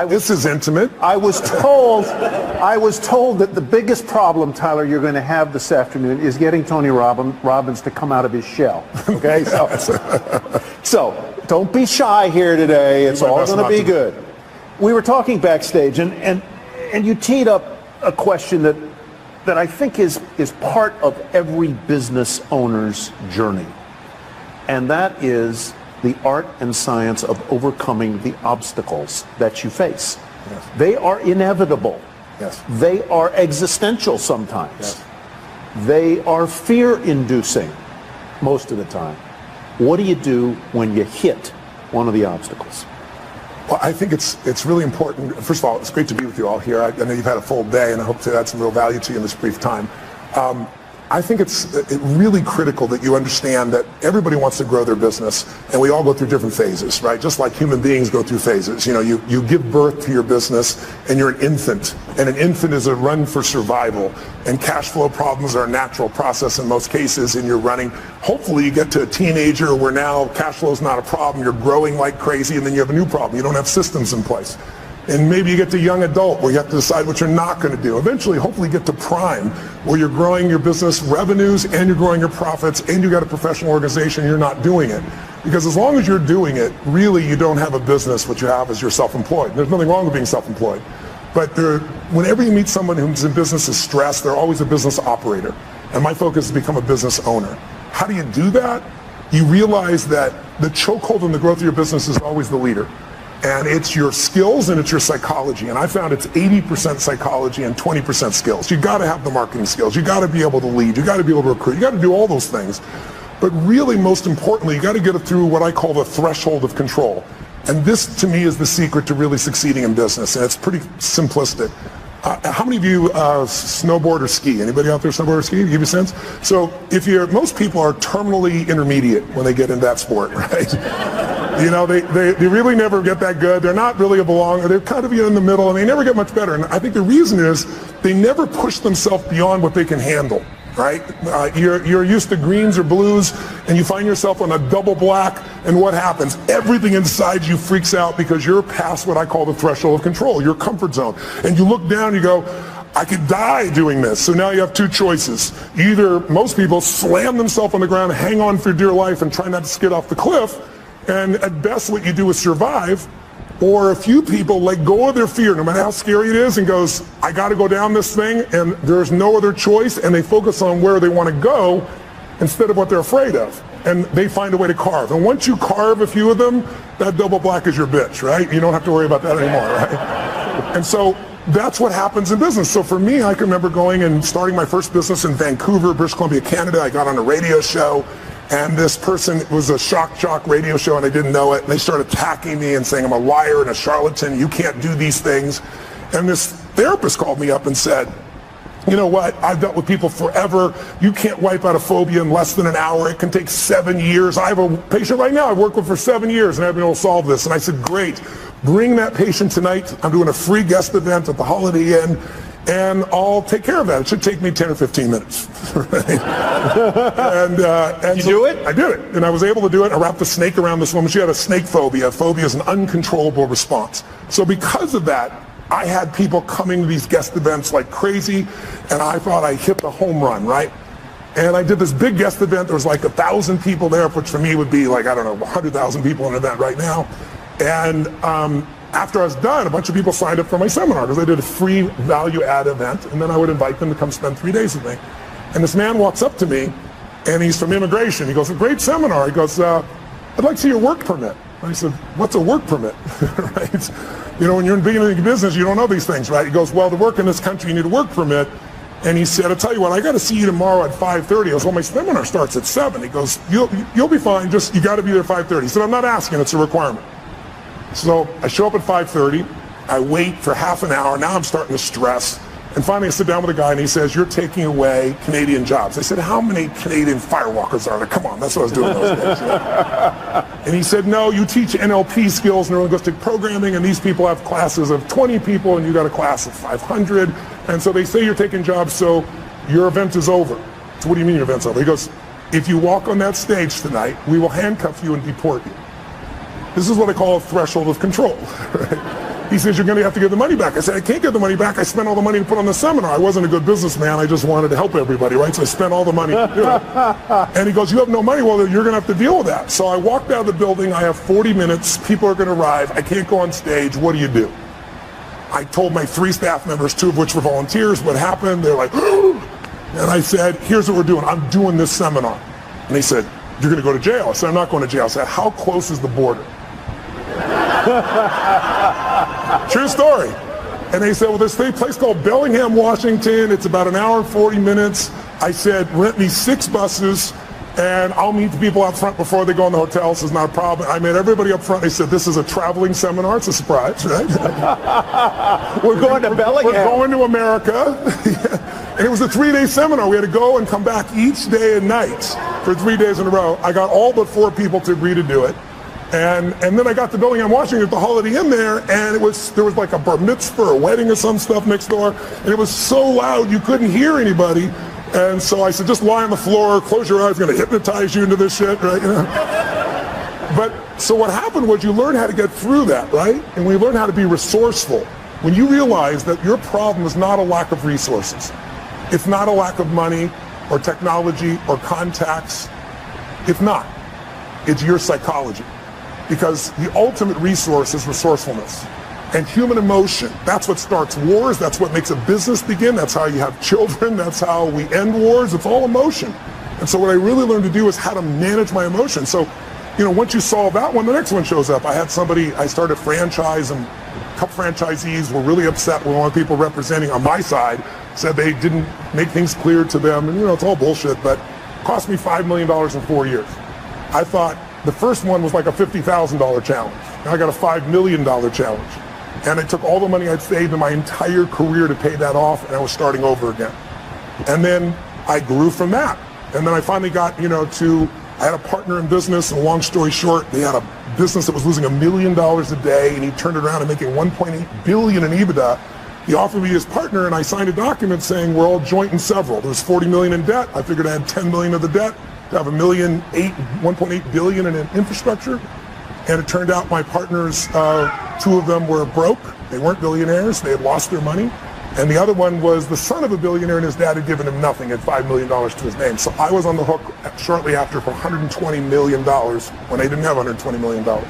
This is intimate. I was told that the biggest problem, Tyler, you're going to have this afternoon is getting Tony Robbins to come out of his shell. Okay, so don't be shy here today. It's all going to be good. We were talking backstage, and you teed up a question that I think is part of every business owner's journey, and that is the art and science of overcoming the obstacles that you face. Yes. They are inevitable. Yes. They are existential sometimes. Yes. They are fear-inducing most of the time. What do you do when you hit one of the obstacles? Well, I think it's really important. First of all, it's great to be with you all here. I know you've had a full day, and I hope to add some real value to you in this brief time. I think it's really critical that you understand that everybody wants to grow their business, and we all go through different phases, right? Just like human beings go through phases. You know, you give birth to your business, and you're an infant, and an infant is a run for survival, and cash flow problems are a natural process in most cases, and you're running. Hopefully you get to a teenager where now cash flow is not a problem, you're growing like crazy, and then you have a new problem. You don't have systems in place. And maybe you get to young adult where you have to decide what you're not going to do. Eventually, hopefully get to prime where you're growing your business revenues and you're growing your profits and you got a professional organization and you're not doing it. Because as long as you're doing it, really you don't have a business. What you have is you're self-employed. There's nothing wrong with being self-employed. But whenever you meet someone who's in business is stressed, they're always a business operator. And my focus is to become a business owner. How do you do that? You realize that the chokehold in the growth of your business is always the leader. And it's your skills and it's your psychology. And I found it's 80% psychology and 20% skills. You got to have the marketing skills. You got to be able to lead. You got to be able to recruit. You got to do all those things. But really, most importantly, you got to get it through what I call the threshold of control. And this, to me, is the secret to really succeeding in business. And it's pretty simplistic. How many of you snowboard or ski? Anybody out there snowboard or ski? Give you a sense? So most people are terminally intermediate when they get into that sport, right? You know, they really never get that good. They're not really a belonger. They're kind of in the middle, and they never get much better. And I think the reason is they never push themselves beyond what they can handle, right? You're used to greens or blues, and you find yourself on a double black, and what happens? Everything inside you freaks out because you're past what I call the threshold of control, your comfort zone. And you look down, you go, I could die doing this. So now you have two choices. Either most people slam themselves on the ground, hang on for dear life, and try not to skid off the cliff, and at best what you do is survive, or a few people let go of their fear, no matter how scary it is, and goes, I got to go down this thing, and there's no other choice, and they focus on where they want to go instead of what they're afraid of, and they find a way to carve. And once you carve a few of them, that double black is your bitch, right? You don't have to worry about that anymore, right? And so that's what happens in business. So for me, I can remember going and starting my first business in Vancouver, British Columbia, Canada. I got on a radio show, and this person, it was a shock jock radio show, and I didn't know it, and they started attacking me and saying I'm a liar and a charlatan, you can't do these things. And this therapist called me up and said, you know what, I've dealt with people forever. You can't wipe out a phobia in less than an hour. It can take 7 years. I have a patient right now I've worked with for 7 years, and I've been able to solve this. And I said, great, bring that patient tonight. I'm doing a free guest event at the Holiday Inn, and I'll take care of that. It should take me 10 or 15 minutes. Right? And you so do it? I did it, and I was able to do it. I wrapped a snake around this woman. She had a snake phobia. Phobia is an uncontrollable response. So because of that, I had people coming to these guest events like crazy, and I thought I hit the home run, right? And I did this big guest event. There was like 1,000 people there, which for me would be like, I don't know, 100,000 people in an event right now. And after I was done, a bunch of people signed up for my seminar because I did a free value-add event, and then I would invite them to come spend 3 days with me. And this man walks up to me, and he's from immigration. He goes, a great seminar. He goes, I'd like to see your work permit. I said, what's a work permit? Right? You know, when you're in beginning business, you don't know these things, right? He goes, well, to work in this country, you need a work permit. And he said, I'll tell you what, I got to see you tomorrow at 5:30. I goes, well, my seminar starts at 7. He goes, you'll be fine, just you got to be there at 5:30. He said, I'm not asking, it's a requirement. So I show up at 5:30. I wait for half an hour. Now I'm starting to stress. And finally I sit down with a guy and he says, you're taking away Canadian jobs. I said, how many Canadian firewalkers are there? Come on, that's what I was doing those days. And he said, no, you teach NLP skills, neuro-linguistic programming, and these people have classes of 20 people and you got a class of 500. And so they say you're taking jobs, so your event is over. So what do you mean your event's over? He goes, if you walk on that stage tonight, we will handcuff you and deport you. This is what I call a threshold of control. Right? He says, you're going to have to give the money back. I said, I can't give the money back. I spent all the money to put on the seminar. I wasn't a good businessman. I just wanted to help everybody, right? So I spent all the money. And he goes, you have no money? Well, you're going to have to deal with that. So I walked out of the building. I have 40 minutes. People are going to arrive. I can't go on stage. What do you do? I told my 3 staff members, 2 of which were volunteers, what happened. They're like, and I said, here's what we're doing. I'm doing this seminar. And they said, you're going to go to jail. I said, I'm not going to jail. I said, how close is the border? True story. And they said, well, there's a place called Bellingham, Washington. It's about 1 hour and 40 minutes. I said, rent me 6 buses, and I'll meet the people out front before they go in the hotel. This is not a problem. I met everybody up front. They said, this is a traveling seminar. It's a surprise, right? We're going to Bellingham. We're going to America. And it was a 3-day seminar. We had to go and come back each day and night for 3 days in a row. I got all but 4 people to agree to do it. And then I got to Bellingham, Washington at the Holiday Inn there, and there was like a bar mitzvah or a wedding or some stuff next door, and it was so loud you couldn't hear anybody. And so I said, just lie on the floor, close your eyes, I'm going to hypnotize you into this shit, right? You know? But so what happened was you learn how to get through that, right? And we learn how to be resourceful. When you realize that your problem is not a lack of resources, it's not a lack of money or technology or contacts, it's not. It's your psychology. Because the ultimate resource is resourcefulness and human emotion. That's what starts wars. That's what makes a business begin. That's how you have children. That's how we end wars. It's all emotion. And so what I really learned to do is how to manage my emotions. So, you know, once you solve that one, the next one shows up. I had somebody, I started a franchise, and a couple franchisees were really upset when one of the people representing on my side said they didn't make things clear to them. And, you know, it's all bullshit, but it cost me $5 million in 4 years. I thought, the first one was like a $50,000 challenge. Now I got a $5 million challenge. And it took all the money I'd saved in my entire career to pay that off, and I was starting over again. And then I grew from that. And then I finally got, you know, I had a partner in business, and long story short, they had a business that was losing $1 million a day, and he turned it around and making $1.8 billion in EBITDA. He offered me his partner, and I signed a document saying we're all joint and several. There was $40 million in debt. I figured I had $10 million of the debt to have $1.8 billion in infrastructure. And it turned out my partners, 2 of them were broke. They weren't billionaires. They had lost their money. And the other one was the son of a billionaire, and his dad had given him nothing, had $5 million to his name. So I was on the hook shortly after for $120 million when I didn't have $120 million. I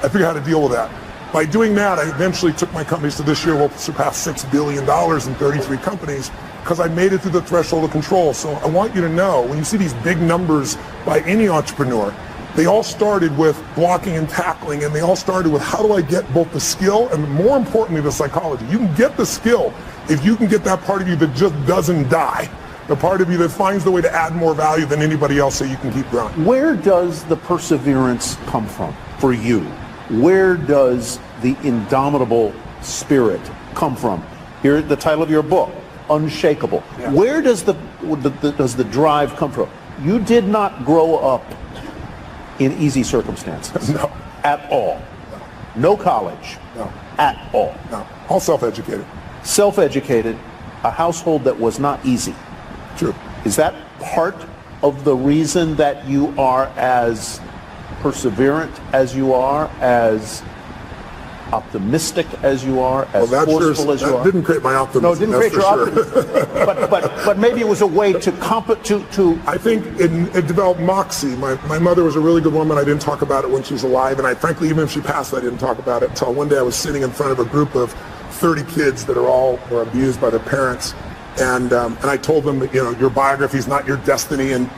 figured out how to deal with that. By doing that, I eventually took my companies to this year will surpass $6 billion in 33 companies, because I made it through the threshold of control. So I want you to know, when you see these big numbers by any entrepreneur, they all started with blocking and tackling, and they all started with how do I get both the skill and, more importantly, the psychology. You can get the skill if you can get that part of you that just doesn't die, the part of you that finds the way to add more value than anybody else so you can keep growing. Where does the perseverance come from for you? Where does the indomitable spirit come from? Here's the title of your book, Unshakable. Yeah. Where does the drive come from? You did not grow up in easy circumstances. No. At all. No college. No. At all. No. All self-educated. Self-educated, a household that was not easy. True. Is that part of the reason that you are as perseverant as you are, as optimistic as you are, as forceful as you are? That didn't create my optimism. No, it didn't create your optimism. but maybe it was a way to I think it developed moxie. My mother was a really good woman. I didn't talk about it when she was alive, and frankly, even if she passed, I didn't talk about it until one day I was sitting in front of a group of 30 kids that were abused by their parents. And I told them that, you know, your biography is not your destiny, and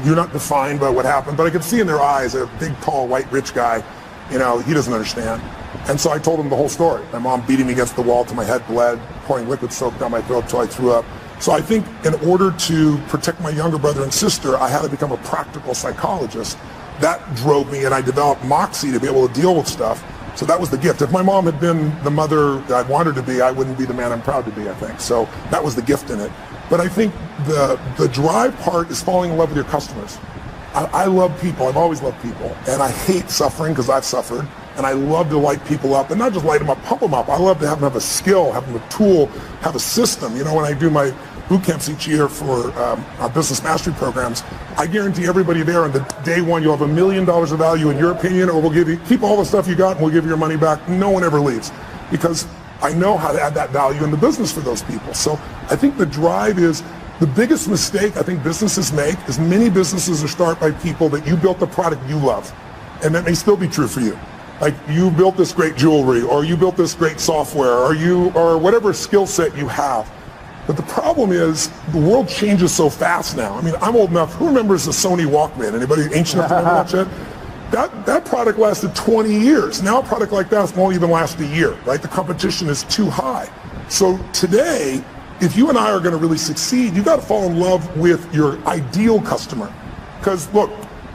you're not defined by what happened. But I could see in their eyes, a big, tall, white, rich guy, you know, he doesn't understand. And so I told him the whole story. My mom beating me against the wall till my head bled, pouring liquid soap down my throat till I threw up. So I think in order to protect my younger brother and sister, I had to become a practical psychologist. That drove me, and I developed moxie to be able to deal with stuff. So that was the gift. If my mom had been the mother that I wanted to be, I wouldn't be the man I'm proud to be, I think. So that was the gift in it. But I think the drive part is falling in love with your customers. I love people. I've always loved people. And I hate suffering because I've suffered. And I love to light people up, and not just light them up, pump them up. I love to have them have a skill, have them a tool, have a system. You know, when I do my boot camps each year for our business mastery programs, I guarantee everybody there on the day one, you'll have $1 million of value in your opinion, or we'll give you, keep all the stuff you got and we'll give you your money back. No one ever leaves. because I know how to add that value in the business for those people. So I think the drive is the biggest mistake I think businesses make is many businesses are started by people that you built the product you love. And that may still be true for you. Like you built this great jewelry, or you built this great software, or whatever skill set you have. But the problem is the world changes so fast now. I mean, I'm old enough. Who remembers the Sony Walkman? Anybody ancient enough to remember that shit? That product lasted 20 years. Now a product like that won't even last a year, right? The competition is too high. So today, if you and I are going to really succeed, you got to fall in love with your ideal customer. Because look,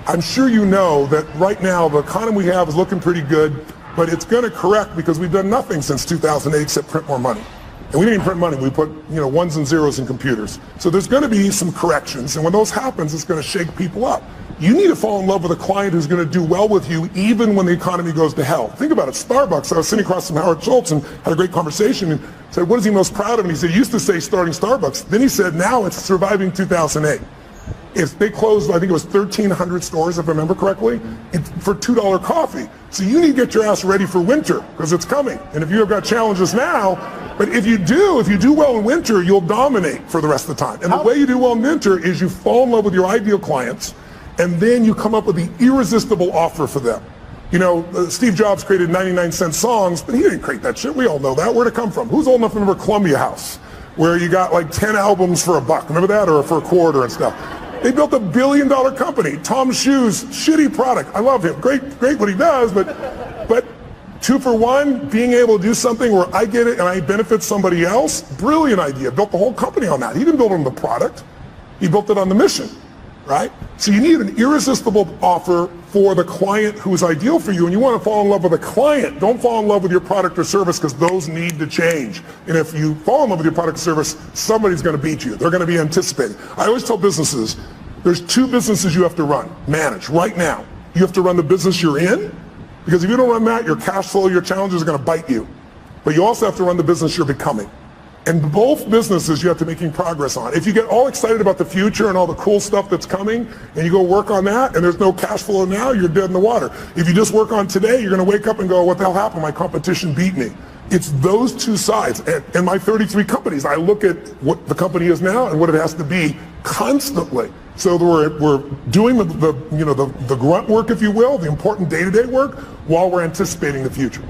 I'm sure you know that right now the economy we have is looking pretty good, but it's going to correct because we've done nothing since 2008 except print more money. And we didn't even print money. We put ones and zeros in computers. So there's going to be some corrections. And when those happens, it's going to shake people up. You need to fall in love with a client who's going to do well with you even when the economy goes to hell. Think about it. Starbucks, I was sitting across from Howard Schultz and had a great conversation and said, what is he most proud of? And he said, he used to say starting Starbucks. Then he said, now it's surviving 2008. If they closed, I think it was 1,300 stores, if I remember correctly, for $2 coffee. So you need to get your ass ready for winter because it's coming. And if you've got challenges now, but if you do well in winter, you'll dominate for the rest of the time. And the way you do well in winter is you fall in love with your ideal clients, and then you come up with the irresistible offer for them. Steve Jobs created 99-cent songs, but he didn't create that shit. We all know that. Where'd it come from? Who's old enough to remember Columbia House, where you got like 10 albums for $1? Remember that? Or for a quarter and stuff. They built $1 billion company. Tom's Shoes, shitty product. I love him. Great what he does, but 2 for 1, being able to do something where I get it and I benefit somebody else, brilliant idea. Built the whole company on that. He didn't build it on the product. He built it on the mission, right? So you need an irresistible offer for the client who is ideal for you, and you want to fall in love with a client. Don't fall in love with your product or service because those need to change. And if you fall in love with your product or service, somebody's going to beat you. They're going to be anticipating. I always tell businesses, there's 2 businesses you have to manage right now. You have to run the business you're in, because if you don't run that, your cash flow, your challenges are going to bite you. But you also have to run the business you're becoming. And both businesses you have to be making progress on. If you get all excited about the future and all the cool stuff that's coming, and you go work on that, and there's no cash flow now, you're dead in the water. If you just work on today, you're going to wake up and go, what the hell happened? My competition beat me. It's those 2 sides. And my 33 companies, I look at what the company is now and what it has to be constantly. So we're doing the grunt work, if you will, the important day-to-day work, while we're anticipating the future.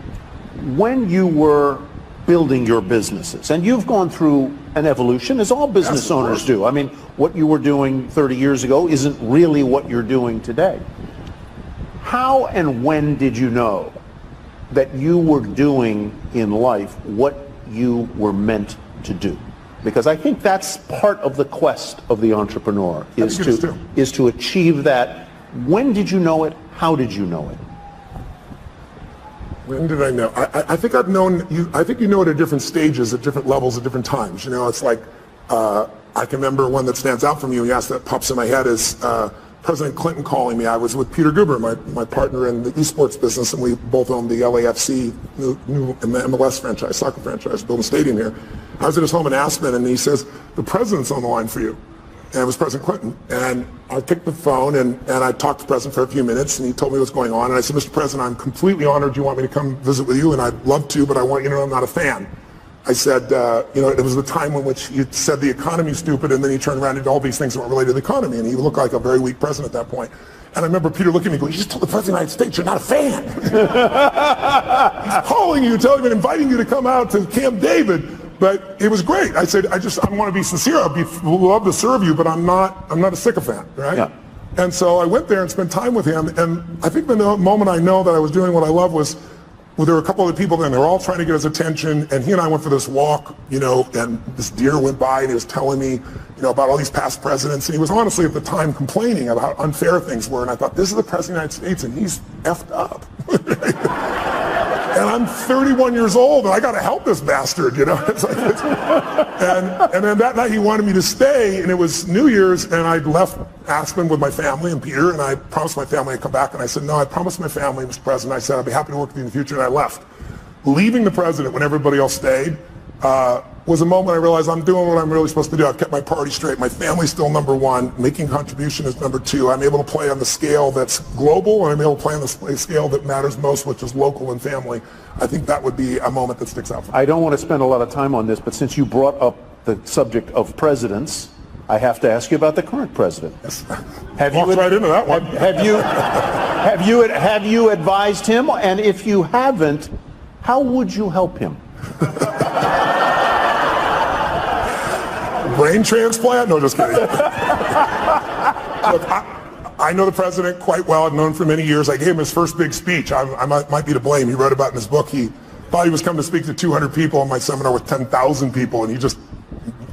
When you were building your businesses, and you've gone through an evolution, as all business owners do. I mean, what you were doing 30 years ago isn't really what you're doing today. How and when did you know that you were doing in life what you were meant to do? Because I think that's part of the quest of the entrepreneur, is to achieve that. When did you know it? How did you know it? When did I know? I think I've known you. I think you know it at different stages, at different levels, at different times. It's like I can remember one that stands out from you. Yes, that pops in my head is President Clinton calling me. I was with Peter Guber, my partner in the esports business, and we both owned the LAFC new MLS franchise, soccer franchise, building a stadium here. I was at his home in Aspen, and he says, the president's on the line for you. And it was President Clinton. And I picked the phone, and I talked to the president for a few minutes, and he told me what's going on. And I said, Mr. President, I'm completely honored you want me to come visit with you, and I'd love to, but I want you to know I'm not a fan. I said, it was the time in which you said the economy's stupid, and then you turned around and did all these things that weren't related to the economy, and he looked like a very weak president at that point. And I remember Peter looking at me going, you just told the President of the United States you're not a fan. He's calling you, telling you, and inviting you to come out to Camp David. But it was great. I said, I want to be sincere. I'd love to serve you, but I'm not a sycophant, right? Yeah. And so I went there and spent time with him. And I think the moment I know that I was doing what I love was, there were a couple of people there, and they were all trying to get his attention. And he and I went for this walk, and this deer went by, and he was telling me, about all these past presidents. And he was honestly at the time complaining about how unfair things were. And I thought, this is the President of the United States, and he's effed up. And I'm 31 years old, and I got to help this bastard, and then that night he wanted me to stay, and it was New Year's, and I left Aspen with my family and Peter, and I promised my family I'd come back, and I said, no, I promised my family, Mr. President, I said I'd be happy to work with you in the future, and I left. Leaving the president when everybody else stayed, was a moment I realized I'm doing what I'm really supposed to do. I've kept my priorities straight. My family's still number one. Making contribution is number two. I'm able to play on the scale that's global, and I'm able to play on the scale that matters most, which is local and family. I think that would be a moment that sticks out for me. I don't want to spend a lot of time on this, but since you brought up the subject of presidents, I have to ask you about the current president. Yes. Walked right into that one. Have you advised him? And if you haven't, how would you help him? Brain transplant? No, just kidding. Look, I know the president quite well. I've known him for many years. I gave him his first big speech. I might be to blame. He wrote about it in his book. He thought he was coming to speak to 200 people in my seminar with 10,000 people, and he just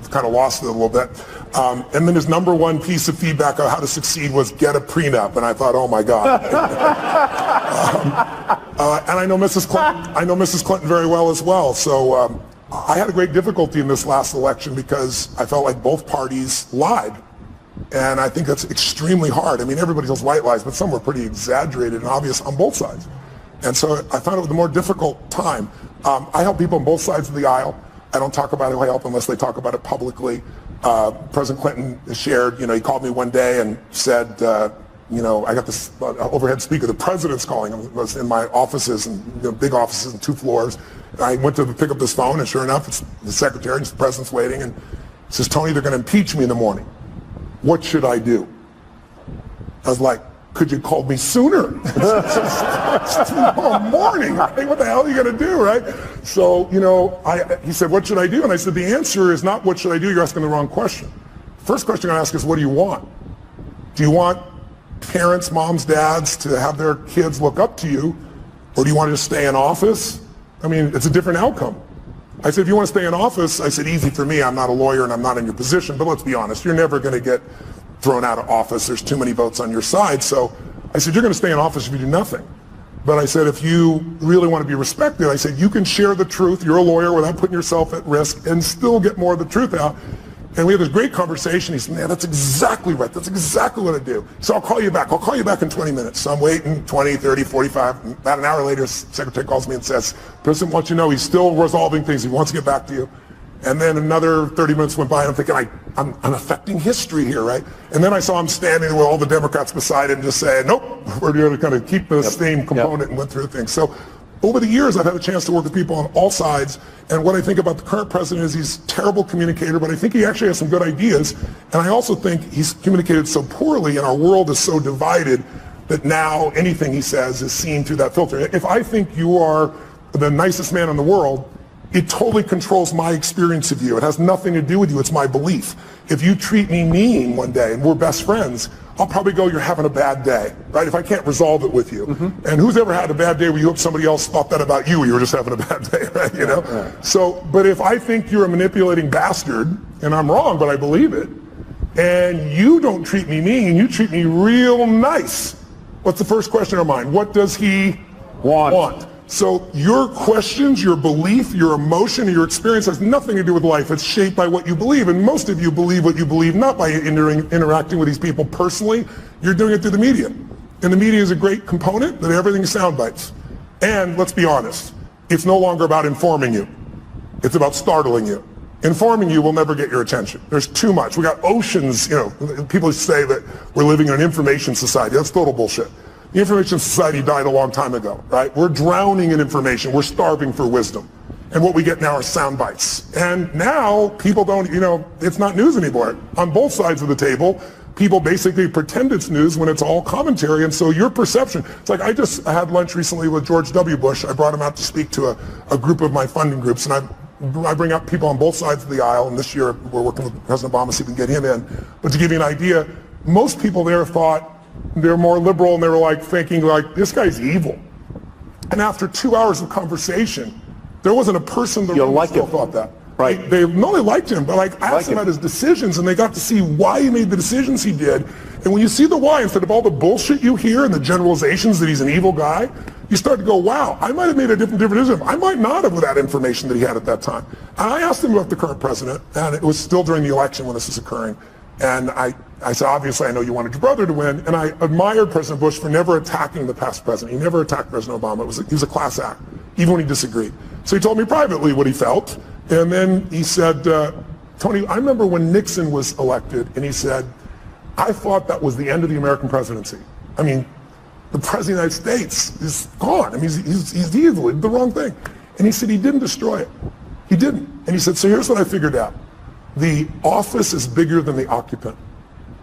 kind of lost it a little bit. And then his number one piece of feedback on how to succeed was get a prenup. And I thought, oh my God. And I know Mrs. Clinton. I know Mrs. Clinton very well as well. So I had a great difficulty in this last election because I felt like both parties lied. And I think that's extremely hard. I mean, everybody tells white lies, but some were pretty exaggerated and obvious on both sides. And so I found it was a more difficult time. I help people on both sides of the aisle. I don't talk about who I help unless they talk about it publicly. President Clinton shared, he called me one day and said, I got this overhead speaker, the president's calling. I was in my offices, and big offices and 2 floors. And I went to pick up this phone, and sure enough, it's the secretary, and the president's waiting, and he says, Tony, they're going to impeach me in the morning. What should I do? I was like, could you call me sooner? It's tomorrow morning. Right? What the hell are you going to do, right? So, he said, what should I do? And I said, the answer is not what should I do. You're asking the wrong question. First question I'm going to ask is, what do you want? Do you want parents, moms, dads to have their kids look up to you? Or do you want to just stay in office? I mean, it's a different outcome. I said, if you want to stay in office, I said, easy for me. I'm not a lawyer and I'm not in your position. But let's be honest, you're never going to get thrown out of office. There's too many votes on your side. So I said, you're going to stay in office if you do nothing. But I said, if you really want to be respected, I said, you can share the truth. You're a lawyer without putting yourself at risk and still get more of the truth out. And we had this great conversation. He said, man, that's exactly right. That's exactly what I do. So I'll call you back. I'll call you back in 20 minutes. So I'm waiting 20, 30, 45. About an hour later, the secretary calls me and says, President wants you to know he's still resolving things. He wants to get back to you. And then another 30 minutes went by, and I'm thinking, I'm affecting history here, right? And then I saw him standing with all the Democrats beside him just saying, nope, we're going to kind of keep the same component and went through things. So over the years, I've had a chance to work with people on all sides. And what I think about the current president is he's a terrible communicator, but I think he actually has some good ideas. And I also think he's communicated so poorly, and our world is so divided that now anything he says is seen through that filter. If I think you are the nicest man in the world, it totally controls my experience of you. It has nothing to do with you. It's my belief. If you treat me mean one day and we're best friends, I'll probably go, you're having a bad day, right? If I can't resolve it with you. And who's ever had a bad day where you hope somebody else thought that about you, or you were just having a bad day, right? So, but if I think you're a manipulating bastard, and I'm wrong, but I believe it, and you don't treat me mean, you treat me real nice, what's the first question in our mind? What does he want? So your questions, your belief, your emotion, your experience has nothing to do with life. It's shaped by what you believe. And most of you believe what you believe not by interacting with these people personally. You're doing it through the media. And the media is a great component, but everything is sound bites. And let's be honest, it's no longer about informing you. It's about startling you. Informing you will never get your attention. There's too much. We got oceans, people say that we're living in an information society. That's total bullshit. The information society died a long time ago, right? We're drowning in information. We're starving for wisdom. And what we get now are sound bites. And now people don't, it's not news anymore. On both sides of the table, people basically pretend it's news when it's all commentary. And so your perception, it's like I had lunch recently with George W. Bush. I brought him out to speak to a group of my funding groups. And I bring up people on both sides of the aisle. And this year we're working with President Obama to see if we can get him in. But to give you an idea, most people there thought, they're more liberal, and they were thinking this guy's evil. And after 2 hours of conversation, there wasn't a person in the room who still thought that. Right? They liked him, but I asked him about his decisions, and they got to see why he made the decisions he did. And when you see the why, instead of all the bullshit you hear and the generalizations that he's an evil guy, you start to go, wow, I might have made a different decision. I might not have with that information that he had at that time. And I asked him about the current president, and it was still during the election when this was occurring. And I said, obviously, I know you wanted your brother to win. And I admired President Bush for never attacking the past president. He never attacked President Obama. He was a class act, even when he disagreed. So he told me privately what he felt. And then he said, Tony, I remember when Nixon was elected, and he said, I thought that was the end of the American presidency. I mean, the President of the United States is gone. I mean, he's evil, he did the wrong thing. And he said he didn't destroy it. He didn't. And he said, so here's what I figured out. The office is bigger than the occupant.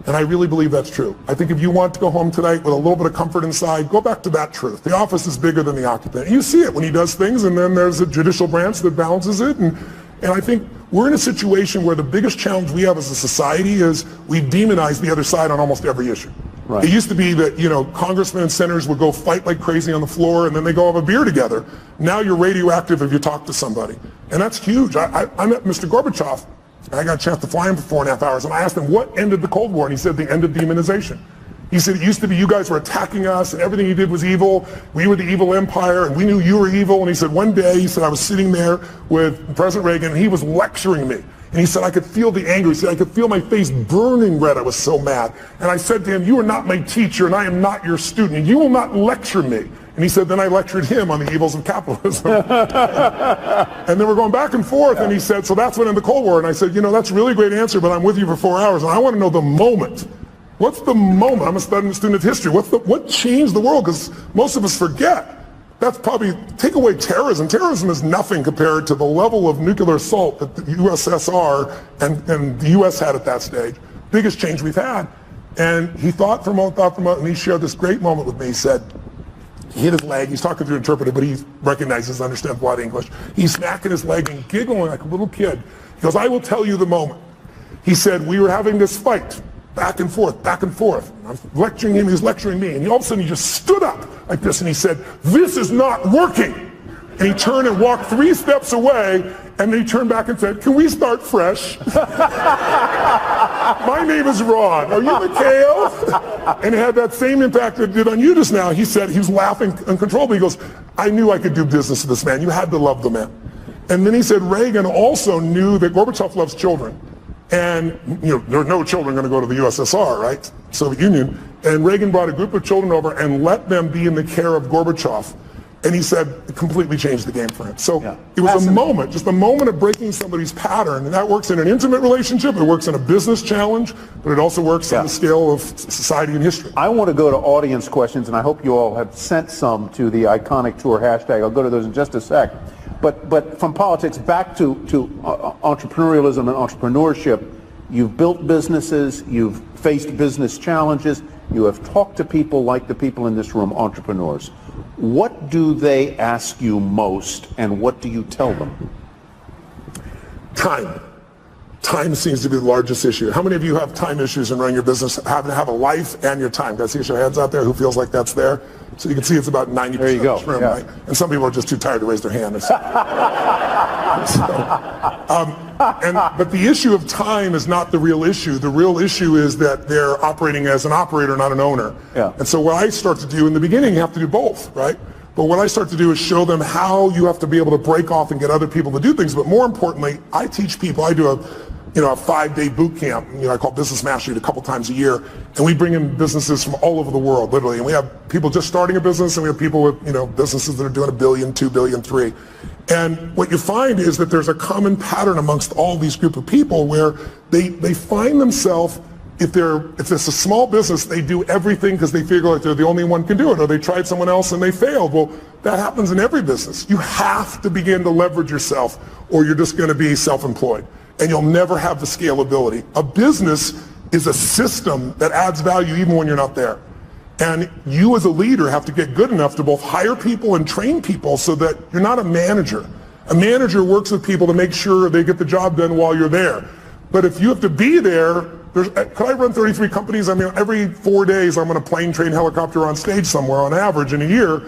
And I really believe that's true. I think if you want to go home tonight with a little bit of comfort inside, go back to that truth. The office is bigger than the occupant. And you see it when he does things, and then there's a judicial branch that balances it. And I think we're in a situation where the biggest challenge we have as a society is we've demonized the other side on almost every issue. Right. It used to be that, congressmen and senators would go fight like crazy on the floor, and then they go have a beer together. Now you're radioactive if you talk to somebody. And that's huge. I met Mr. Gorbachev. I got a chance to fly him for 4.5 hours, and I asked him what ended the Cold War, and he said the end of demonization. He said it used to be you guys were attacking us, and everything you did was evil. We were the evil empire, and we knew you were evil. And he said one day, he said I was sitting there with President Reagan, and he was lecturing me. And he said I could feel the anger. He said I could feel my face burning red. I was so mad. And I said to him, you are not my teacher, and I am not your student, and you will not lecture me. And he said, then I lectured him on the evils of capitalism. And then we're going back and forth, and he said, so that's when in the Cold War. And I said, that's a really great answer, but I'm with you for 4 hours, and I want to know the moment. What's the moment? I'm a student of history. What changed the world? Because most of us forget. That's probably, take away terrorism. Terrorism is nothing compared to the level of nuclear assault that the USSR and the US had at that stage. Biggest change we've had. And he thought for a moment, and he shared this great moment with me. He said, he hit his leg, he's talking through an interpreter, but he recognizes, understands a lot of English. He's smacking his leg and giggling like a little kid. He goes, I will tell you the moment. He said, we were having this fight, back and forth, back and forth. I was lecturing him, he was lecturing me, and all of a sudden he just stood up like this, and he said, this is not working. And he turned and walked 3 steps away, and then he turned back and said, can we start fresh? My name is Ron. Are you Mikhail? And it had that same impact that it did on you just now. He said, he was laughing uncontrollably. He goes, I knew I could do business with this man. You had to love the man. And then he said, Reagan also knew that Gorbachev loves children. And there are no children going to go to the USSR, right? Soviet Union. And Reagan brought a group of children over and let them be in the care of Gorbachev. And he said it completely changed the game for him. So it was a moment, just a moment of breaking somebody's pattern. And that works in an intimate relationship, it works in a business challenge, but it also works on the scale of society and history. I want to go to audience questions, and I hope you all have sent some to the Iconic Tour hashtag. I'll go to those in just a sec. But from politics back to entrepreneurialism and entrepreneurship, you've built businesses, you've faced business challenges, you have talked to people like the people in this room, entrepreneurs. What do they ask you most, and what do you tell them? Time. Time seems to be the largest issue. How many of you have time issues in running your business, having to have a life and your time? Can I see your hands out there who feels like that's there? So you can see it's about 90% there you go. of the room, right? And some people are just too tired to raise their hand. But the issue of time is not the real issue. The real issue is that they're operating as an operator, not an owner. And so what I start to do in the beginning, you have to do both, right? But what I start to do is show them how you have to be able to break off and get other people to do things. But more importantly, I teach people, I do a 5-day boot camp, I call Business Mastery, a couple times a year, and we bring in businesses from all over the world, literally. And we have people just starting a business, and we have people with, businesses that are doing $1 billion, $2 billion, $3 billion. And what you find is that there's a common pattern amongst all these group of people where they find themselves, if it's a small business, they do everything because they figure like they're the only one can do it, or they tried someone else and they failed. Well, that happens in every business. You have to begin to leverage yourself, or you're just going to be self-employed, and you'll never have the scalability. A business is a system that adds value even when you're not there. And you as a leader have to get good enough to both hire people and train people so that you're not a manager. A manager works with people to make sure they get the job done while you're there. But if you have to be there, could I run 33 companies? I mean, every 4 days I'm on a plane, train, helicopter on stage somewhere on average in a year,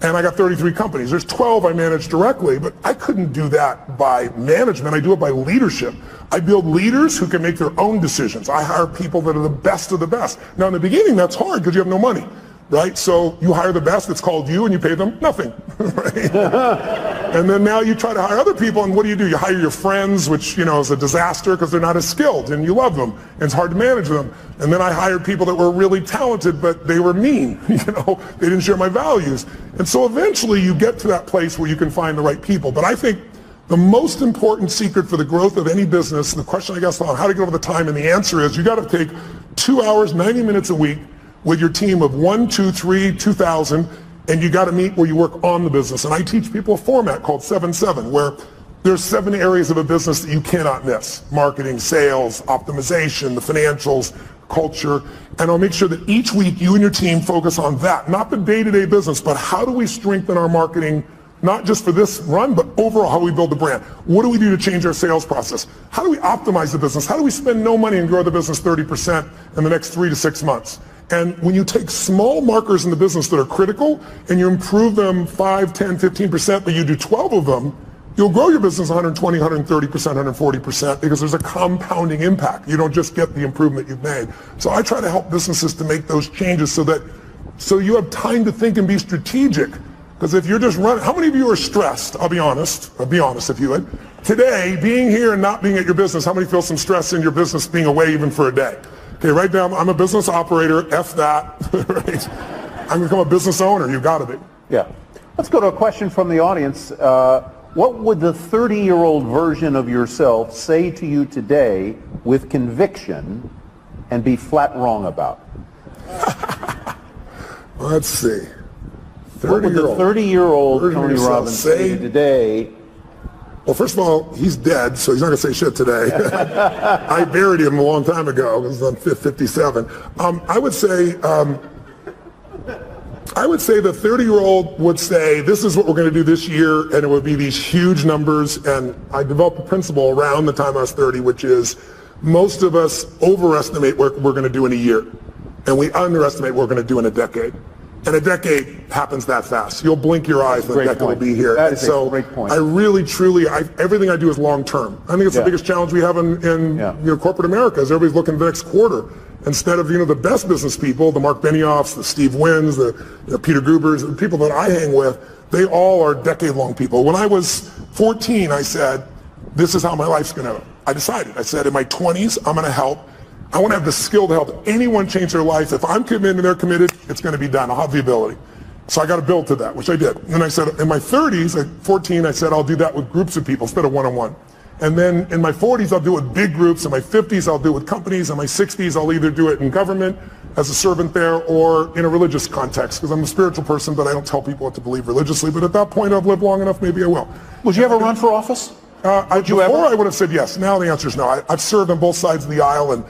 and I got 33 companies. There's 12 I manage directly, but I couldn't do that by management. I do it by leadership. I build leaders who can make their own decisions. I hire people that are the best of the best. Now in the beginning that's hard because you have no money, right? So you hire the best, it's called you, and you pay them nothing, right? And then now you try to hire other people, and what do? You hire your friends, which is a disaster because they're not as skilled, and you love them, and it's hard to manage them. And then I hired people that were really talented, but they were mean, they didn't share my values. And so eventually you get to that place where you can find the right people. But I think The most important secret for the growth of any business, the question I guess on how to get over the time, and the answer is you got to take 2 hours, 90 minutes a week with your team of 1, 2, 3, 2,000, and you got to meet where you work on the business. And I teach people a format called 7-7, where there's 7 areas of a business that you cannot miss: marketing, sales, optimization, the financials, culture. And I'll make sure that each week you and your team focus on that, not the day-to-day business, but how do we strengthen our marketing, not just for this run, but overall how we build the brand. What do we do to change our sales process? How do we optimize the business? How do we spend no money and grow the business 30% in the next 3 to 6 months? And when you take small markers in the business that are critical and you improve them 5, 10, 15%, but you do 12 of them, you'll grow your business 120, 130%, 140% because there's a compounding impact. You don't just get the improvement you've made. So I try to help businesses to make those changes so you have time to think and be strategic. Because if you're just running, how many of you are stressed? I'll be honest if you would. Today, being here and not being at your business, how many feel some stress in your business being away even for a day? Okay, right now, I'm a business operator, F that, right? I'm gonna become a business owner, you've gotta be. Yeah. Let's go to a question from the audience. What would the 30-year-old version of yourself say to you today with conviction and be flat wrong about? Let's see. What would the 30-year-old Tony Robbins say to you today? Well, first of all, he's dead, so he's not going to say shit today. I buried him a long time ago. It was on 57. I would say the 30-year-old would say, this is what we're going to do this year, and it would be these huge numbers. And I developed a principle around the time I was 30, which is most of us overestimate what we're going to do in a year, and we underestimate what we're going to do in a decade. And a decade happens that fast. You'll blink your eyes and the decade will be here. That is a great point. I really, truly, everything I do is long term. I think it's the biggest challenge we have in corporate America is everybody's looking at the next quarter. Instead of the best business people, the Mark Benioffs, the Steve Wynn's, the Peter Gubers, the people that I hang with, they all are decade-long people. When I was 14, I said, this is how my life's going to. I decided. I said, in my 20s, I'm going to help. I want to have the skill to help anyone change their life. If I'm committed and they're committed, it's going to be done. I'll have the ability. So I got to build to that, which I did. And then I said, in my 30s, at 14, I said, I'll do that with groups of people instead of one-on-one. And then in my 40s, I'll do it with big groups. In my 50s, I'll do it with companies. In my 60s, I'll either do it in government as a servant there or in a religious context, because I'm a spiritual person, but I don't tell people what to believe religiously. But at that point, I've lived long enough, maybe I will. Would you ever run for office? Before I would have said yes. Now the answer is no. I've served on both sides of the aisle, and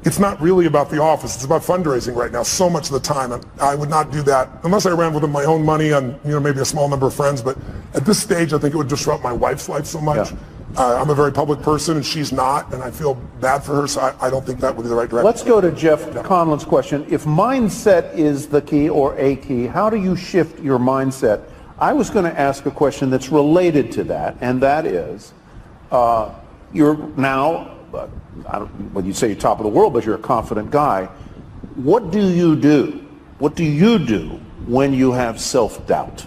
it's not really about the office. It's about fundraising right now so much of the time. And I would not do that unless I ran with my own money and maybe a small number of friends. But at this stage, I think it would disrupt my wife's life so much. Yeah. I'm a very public person, and she's not, and I feel bad for her, so I don't think that would be the right direction. Let's go to Jeff Conlon's question. If mindset is the key or a key, how do you shift your mindset? I was going to ask a question that's related to that, and that is, you're now, when you say you're top of the world, but you're a confident guy. What do you do? What do you do when you have self-doubt?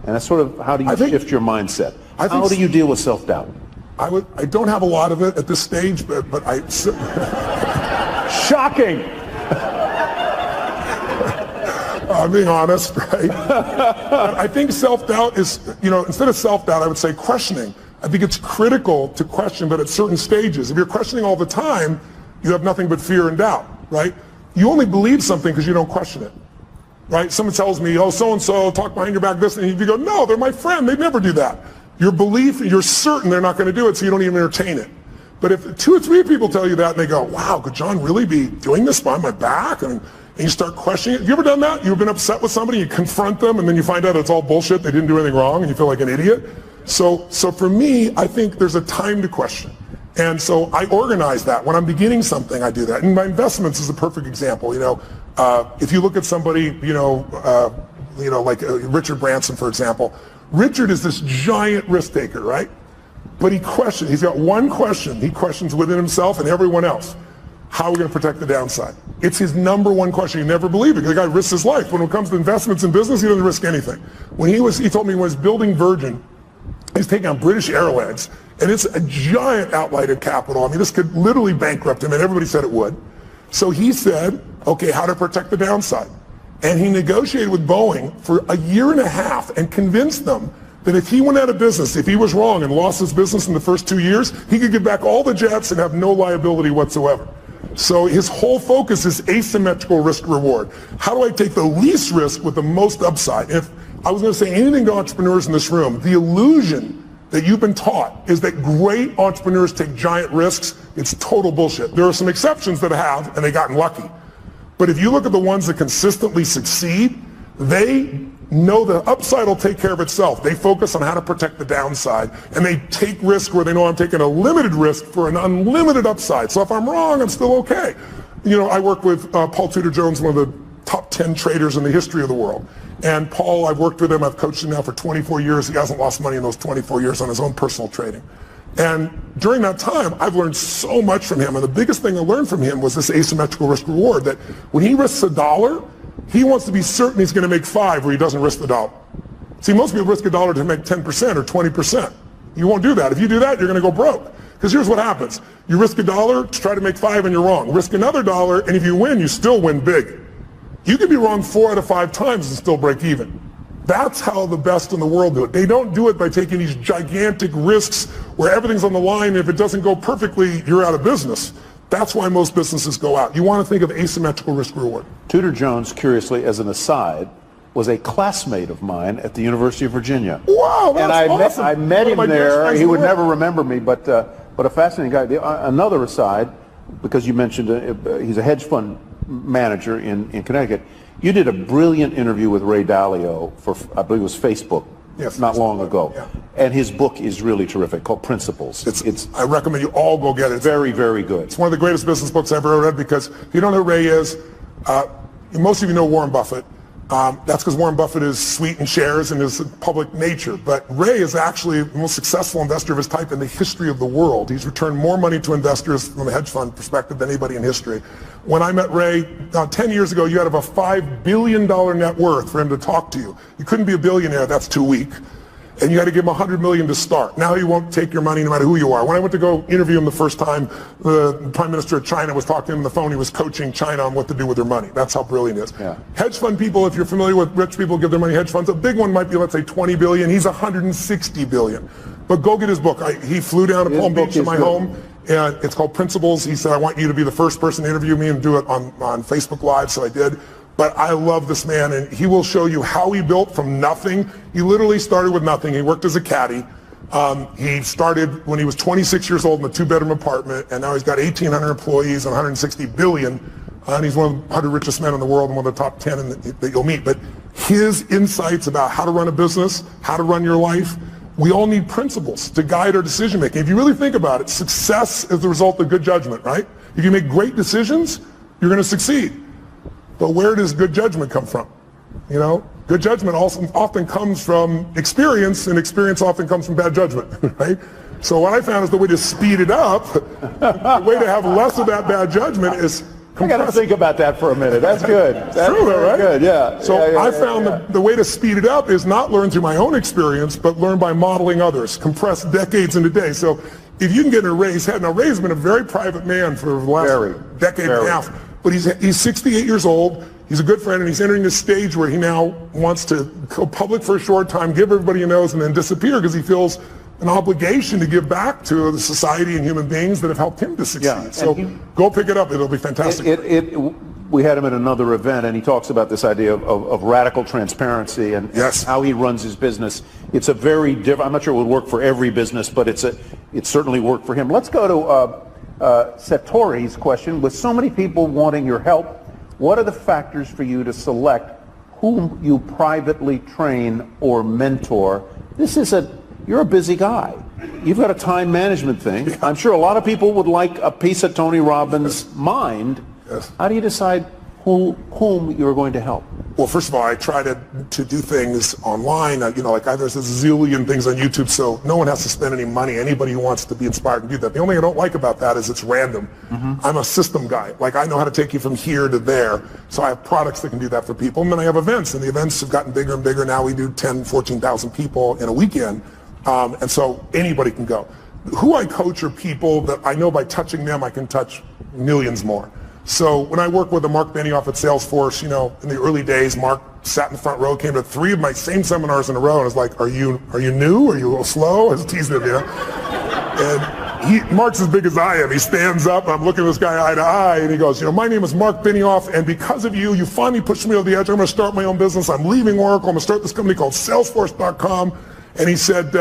And that's sort of, how do you shift your mindset? How do you deal with self-doubt? I don't have a lot of it at this stage, but I... Shocking! I'm being honest, right? I think self-doubt is, instead of self-doubt, I would say questioning. I think it's critical to question, but at certain stages. If you're questioning all the time, you have nothing but fear and doubt, right? You only believe something because you don't question it, right? Someone tells me, oh, so-and-so, talk behind your back, this, and you go, no, they're my friend, they'd never do that. Your belief, you're certain they're not going to do it, so you don't even entertain it. But if 2 or 3 people tell you that and they go, wow, could John really be doing this behind my back? And you start questioning it. Have you ever done that? You've been upset with somebody, you confront them, and then you find out it's all bullshit, they didn't do anything wrong, and you feel like an idiot? So for me, I think there's a time to question. And so I organize that. When I'm beginning something, I do that. And my investments is a perfect example. If you look at somebody, like Richard Branson, for example. Richard is this giant risk taker, right? But he's got one question. He questions within himself and everyone else. How are we going to protect the downside? It's his number one question. He never believed it. The guy risks his life. When it comes to investments in business, he doesn't risk anything. He told me when he was building Virgin, he's taking on British Airways, and it's a giant outlay of capital. I mean, this could literally bankrupt him, and everybody said it would. So he said, okay, how to protect the downside? And he negotiated with Boeing for a year and a half and convinced them that if he went out of business, if he was wrong and lost his business in the first 2 years, he could give back all the jets and have no liability whatsoever. So his whole focus is asymmetrical risk reward. How do I take the least risk with the most upside? If I was going to say anything to entrepreneurs in this room, the illusion that you've been taught is that great entrepreneurs take giant risks. It's total bullshit. There are some exceptions that have, and they've gotten lucky. But if you look at the ones that consistently succeed, they know the upside will take care of itself. They focus on how to protect the downside, and they take risk where they know I'm taking a limited risk for an unlimited upside. So if I'm wrong, I'm still okay. You know, I work with Paul Tudor Jones, one of the top 10 traders in the history of the world. And Paul, I've worked with him, I've coached him now for 24 years. He hasn't lost money in those 24 years on his own personal trading. And during that time, I've learned so much from him. And the biggest thing I learned from him was this asymmetrical risk reward, that when he risks $1, he wants to be certain he's going to make $5 where he doesn't risk the $1. See, most people risk $1 to make 10% or 20%. You won't do that. If you do that, you're going to go broke. Because here's what happens. You risk $1 to try to make $5 and you're wrong. Risk another $1, and if you win, you still win big. You can be wrong 4 out of 5 times and still break even. That's how the best in the world do it. They don't do it by taking these gigantic risks where everything's on the line, and if it doesn't go perfectly, you're out of business. That's why most businesses go out. You want to think of asymmetrical risk reward. Tudor Jones, curiously, as an aside, was a classmate of mine at the University of Virginia. Wow, that's awesome. I met him there. He would never remember me, but a fascinating guy. Another aside, because you mentioned he's a hedge fund manager in Connecticut. You did a brilliant interview with Ray Dalio for, I believe it was Facebook, not long ago. Yeah. And his book is really terrific, called Principles. I recommend you all go get it. It's very, very good. It's one of the greatest business books I've ever read, because if you don't know who Ray is, most of you know Warren Buffett. That's because Warren Buffett is sweet in shares and his public nature. But Ray is actually the most successful investor of his type in the history of the world. He's returned more money to investors from a hedge fund perspective than anybody in history. When I met Ray 10 years ago, you had to have a $5 billion net worth for him to talk to you. You couldn't be a billionaire, that's too weak. And you had to give him $100 million to start. Now he won't take your money no matter who you are. When I went to go interview him the first time, the Prime Minister of China was talking to him on the phone. He was coaching China on what to do with their money. That's how brilliant he is. Yeah. Hedge fund people, if you're familiar with rich people give their money to hedge funds, a big one might be, let's say, 20 billion. He's 160 billion. But go get his book. He flew down to Palm Beach to my home. And it's called Principles. He said, I want you to be the first person to interview me and do it on Facebook Live, so I did. But I love this man, and he will show you how he built from nothing. He literally started with nothing. He worked as a caddy. He started when he was 26 years old in a 2-bedroom apartment, and now he's got 1,800 employees and 160 billion. And he's one of the 100 richest men in the world and one of the top 10 that you'll meet. But his insights about how to run a business, how to run your life, we all need principles to guide our decision making. If you really think about it, success is the result of good judgment, right? If you make great decisions, you're going to succeed. But where does good judgment come from? You know, good judgment also often comes from experience, and experience often comes from bad judgment, right? So what I found is the way to speed it up, the way to have less of that bad judgment is I got to think about that for a minute. That's good. That's true, right? Good, yeah. So I found the way to speed it up is not learn through my own experience, but learn by modeling others, compress decades into days. So if you can get in Ray's head, now Ray's been a very private man for the last decade and a half, but he's 68 years old. He's a good friend, and he's entering this stage where he now wants to go public for a short time, give everybody a nose, and then disappear because he feels an obligation to give back to the society and human beings that have helped him to succeed. Yeah, so go pick it up. It'll be fantastic. We had him at another event, and he talks about this idea of radical transparency and how he runs his business. It's a very different, I'm not sure it would work for every business, but it certainly worked for him. Let's go to Satori's question. With so many people wanting your help, what are the factors for you to select whom you privately train or mentor? You're a busy guy. You've got a time management thing. Yeah. I'm sure a lot of people would like a piece of Tony Robbins' mind. Yes. How do you decide whom you're going to help? Well, first of all, I try to do things online. There's a zillion things on YouTube, so no one has to spend any money. Anybody who wants to be inspired can do that. The only thing I don't like about that is it's random. Mm-hmm. I'm a system guy. Like, I know how to take you from here to there, so I have products that can do that for people. And then I have events, and the events have gotten bigger and bigger. Now we do 10, 14,000 people in a weekend. And so anybody can go. Who I coach are people that I know by touching them I can touch millions more. So when I worked with Mark Benioff at Salesforce, in the early days, Mark sat in the front row, came to 3 of my same seminars in a row, and was like, are you new? Are you a little slow? I was teasing him, And Mark's as big as I am. He stands up, I'm looking at this guy eye to eye, and he goes, my name is Mark Benioff, and because of you finally pushed me over the edge. I'm going to start my own business. I'm leaving Oracle. I'm going to start this company called Salesforce.com. And he said,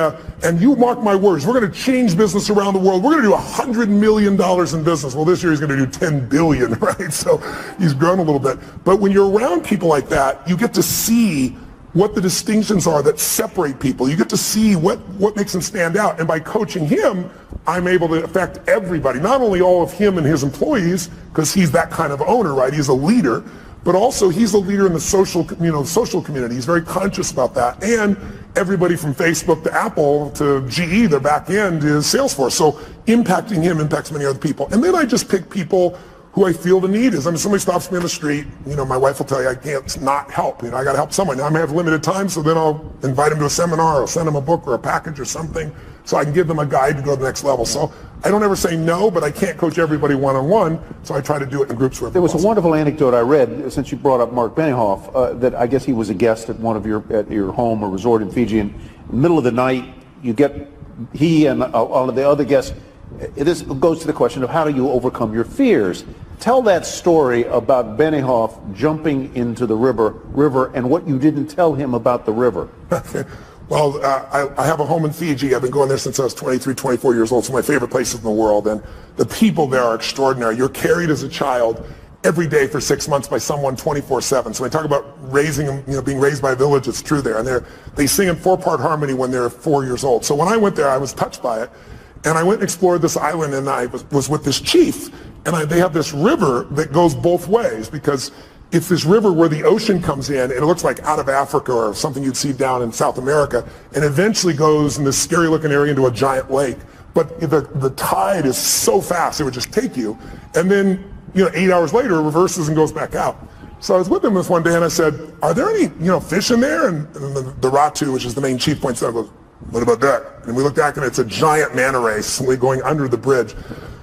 and you mark my words, we're going to change business around the world. We're going to do $100 million in business. Well, this year he's going to do 10 billion, right? So he's grown a little bit. But when you're around people like that, you get to see what the distinctions are that separate people. You get to see what makes them stand out. And by coaching him, I'm able to affect everybody, not only all of him and his employees, because he's that kind of owner, right? He's a leader, but also he's a leader in the social community. He's very conscious about that. And everybody from Facebook to Apple to GE, their back end is Salesforce. So impacting him impacts many other people. And then I just pick people who I feel the need is. I mean, somebody stops me on the street, my wife will tell you I can't not help. I got to help someone. Now I may have limited time, so then I'll invite them to a seminar or send them a book or a package or something so I can give them a guide to go to the next level. So I don't ever say no, but I can't coach everybody one-on-one, so I try to do it in groups where there was a wonderful anecdote I read, since you brought up Mark Benioff, that I guess he was a guest at at your home or resort in Fiji, and in the middle of the night, he and all of the other guests, this goes to the question of how do you overcome your fears? Tell that story about Benioff jumping into the river and what you didn't tell him about the river. Well, I have a home in Fiji. I've been going there since I was 23, 24 years old. It's my favorite places in the world. And the people there are extraordinary. You're carried as a child every day for 6 months by someone 24/7. So when I talk about raising them, being raised by a village, it's true there. And they sing in 4-part harmony when they're 4 years old. So when I went there, I was touched by it. And I went and explored this island, and I was with this chief. And they have this river that goes both ways, because it's this river where the ocean comes in, and it looks like out of Africa or something you'd see down in South America, and eventually goes in this scary looking area into a giant lake. But the tide is so fast, it would just take you. And then, 8 hours later, it reverses and goes back out. So I was with him this one day, and I said, are there any, fish in there? And the Ratu, which is the main chief, points out, goes, what about that? And we looked back, and it's a giant manta ray going under the bridge.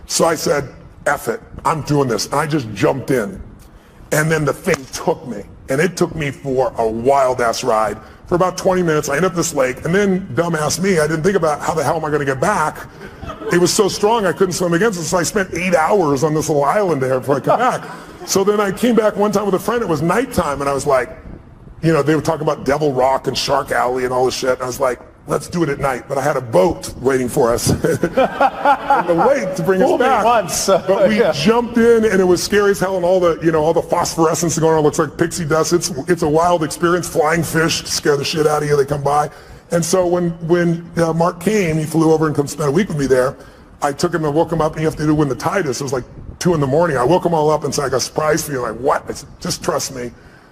So I said, F it, I'm doing this. And I just jumped in. And then the thing took me. And it took me for a wild-ass ride. For about 20 minutes, I ended up this lake. And then, dumbass me, I didn't think about how the hell am I going to get back. It was so strong, I couldn't swim against it. So I spent 8 hours on this little island there before I came back. So then I came back one time with a friend. It was nighttime. And I was like, they were talking about Devil Rock and Shark Alley and all this shit. And I was like, let's do it at night. But I had a boat waiting for us in the lake to bring us back. But we jumped in, and it was scary as hell, and all the phosphorescence going on looks like pixie dust. It's a wild experience. Flying fish scare the shit out of you. They come by. And so when Mark came, he flew over and come spend a week with me there. I took him and woke him up, and you have to do when the tide is. It was like 2 in the morning. I woke them all up and said, I got a surprise for you. Like, what? I said, just trust me.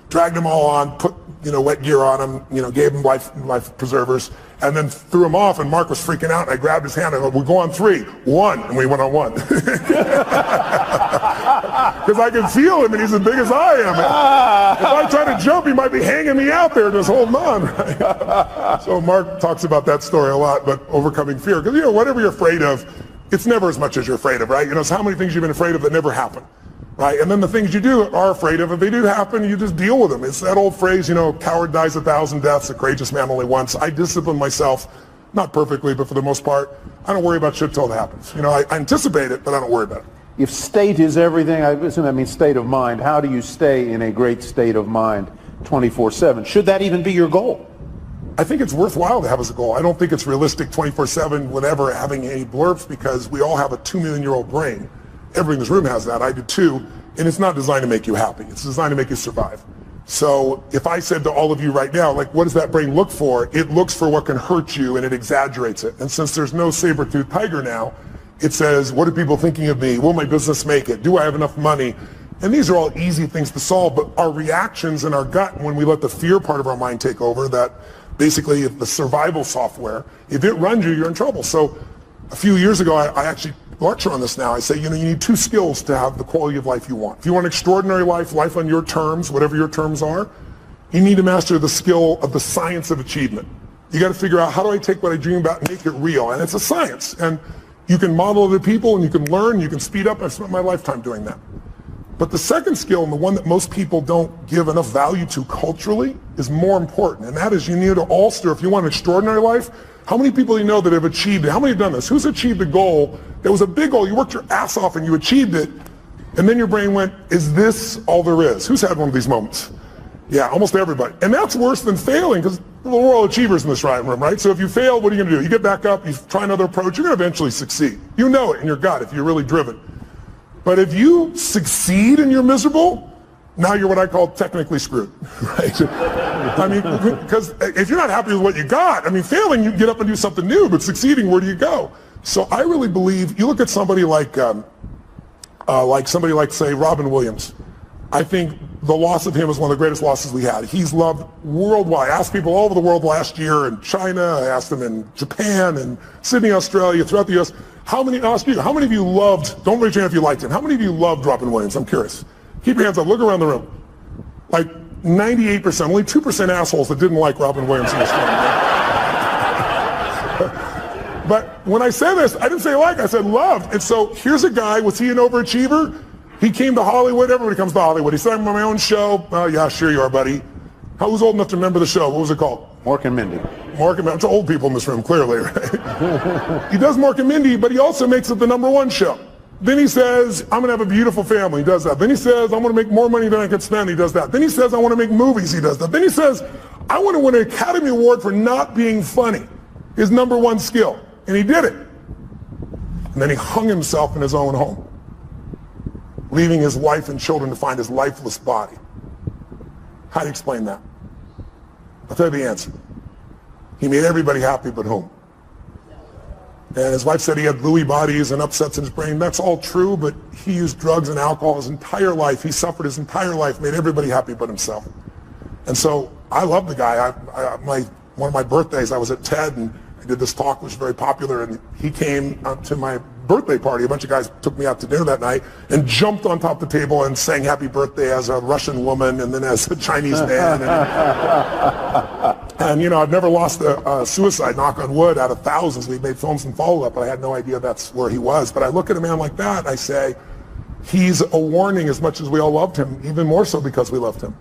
Dragged them all on, put wet gear on them, gave them life preservers, and then threw him off. And Mark was freaking out. And I grabbed his hand. I go, "We'll go on 3, 1," and we went on 1. Because I can feel him, and he's as big as I am. If I try to jump, he might be hanging me out there, just holding on. Right? So Mark talks about that story a lot, but overcoming fear, because whatever you're afraid of, it's never as much as you're afraid of, right? So how many things you've been afraid of that never happen? Right? And then the things you are afraid of, if they do happen, you just deal with them. It's that old phrase, coward dies 1,000 deaths, a courageous man only once. I discipline myself, not perfectly, but for the most part, I don't worry about shit till it happens. I anticipate it, but I don't worry about it. If state is everything, I assume that means state of mind. How do you stay in a great state of mind 24/7? Should that even be your goal? I think it's worthwhile to have as a goal. I don't think it's realistic 24/7 whenever having any blurbs, because we all have a 2-million-year-old brain. Everybody in this room has that. I do too. And it's not designed to make you happy. It's designed to make you survive. So if I said to all of you right now, what does that brain look for? It looks for what can hurt you, and it exaggerates it. And since there's no saber-toothed tiger now, it says, what are people thinking of me? Will my business make it? Do I have enough money? And these are all easy things to solve, but our reactions in our gut, when we let the fear part of our mind take over, that basically the survival software, if it runs you, you're in trouble. So a few years ago, I actually lecture on this now. I say, you need 2 skills to have the quality of life you want. If you want an extraordinary life on your terms, whatever your terms are, you need to master the skill of the science of achievement. You got to figure out, how do I take what I dream about and make it real? And it's a science. And you can model other people, and you can learn, you can speed up. I've spent my lifetime doing that. But the second skill, and the one that most people don't give enough value to culturally, is more important. And that is, you need to alter, if you want an extraordinary life, how many people do you know that have achieved it? How many have done this? Who's achieved a goal that was a big goal? You worked your ass off and you achieved it. And then your brain went, is this all there is? Who's had one of these moments? Yeah, almost everybody. And that's worse than failing, because we're all achievers in this room, right? So if you fail, what are you going to do? You get back up, you try another approach, you're going to eventually succeed. You know it in your gut if you're really driven. But if you succeed and you're miserable, now you're what I call technically screwed, right? I mean, because if you're not happy with what you got, I mean, failing, you get up and do something new, but succeeding, where do you go? So I really believe, you look at somebody like say, Robin Williams. I think the loss of him is one of the greatest losses we had. He's loved worldwide. I asked people all over the world last year, in China, I asked them in Japan and Sydney, Australia, throughout the US, how many of you loved, don't raise your hand if you liked him, how many of you loved Robin Williams? I'm curious. Keep your hands up, look around the room. Like 98%, only 2% assholes that didn't like Robin Williams in this film. But when I say this, I didn't say like, I said loved. And so here's a guy, was he an overachiever? He came to Hollywood, everybody comes to Hollywood. He said, I'm on my own show. Oh yeah, sure you are, buddy. Who's old enough to remember the show? What was it called? Mork and Mindy. Mork and Mindy. It's old people in this room, clearly, right? He does Mork and Mindy, but he also makes it the #1 show. Then he says, I'm gonna have a beautiful family. He does that. Then he says, I'm gonna make more money than I can spend. He does that. Then he says, I wanna make movies. He does that. Then he says, I wanna win an Academy Award for not being funny. His #1 skill. And he did it. And then he hung himself in his own home, leaving his wife and children to find his lifeless body. How do you explain that? I'll tell you the answer. He made everybody happy but whom? And his wife said he had Lewy bodies and upsets in his brain. That's all true, but he used drugs and alcohol his entire life. He suffered his entire life, made everybody happy but himself. And so I love the guy. One of my birthdays, I was at TED and I did this talk, which was very popular, and he came up to my birthday party. A bunch of guys took me out to dinner that night and jumped on top of the table and sang happy birthday as a Russian woman and then as a Chinese man. And you know, I've never lost a suicide, knock on wood, out of thousands. We've made films and follow-up, but I had no idea that's where he was. But I look at a man like that, I say, he's a warning as much as we all loved him, even more so because we loved him.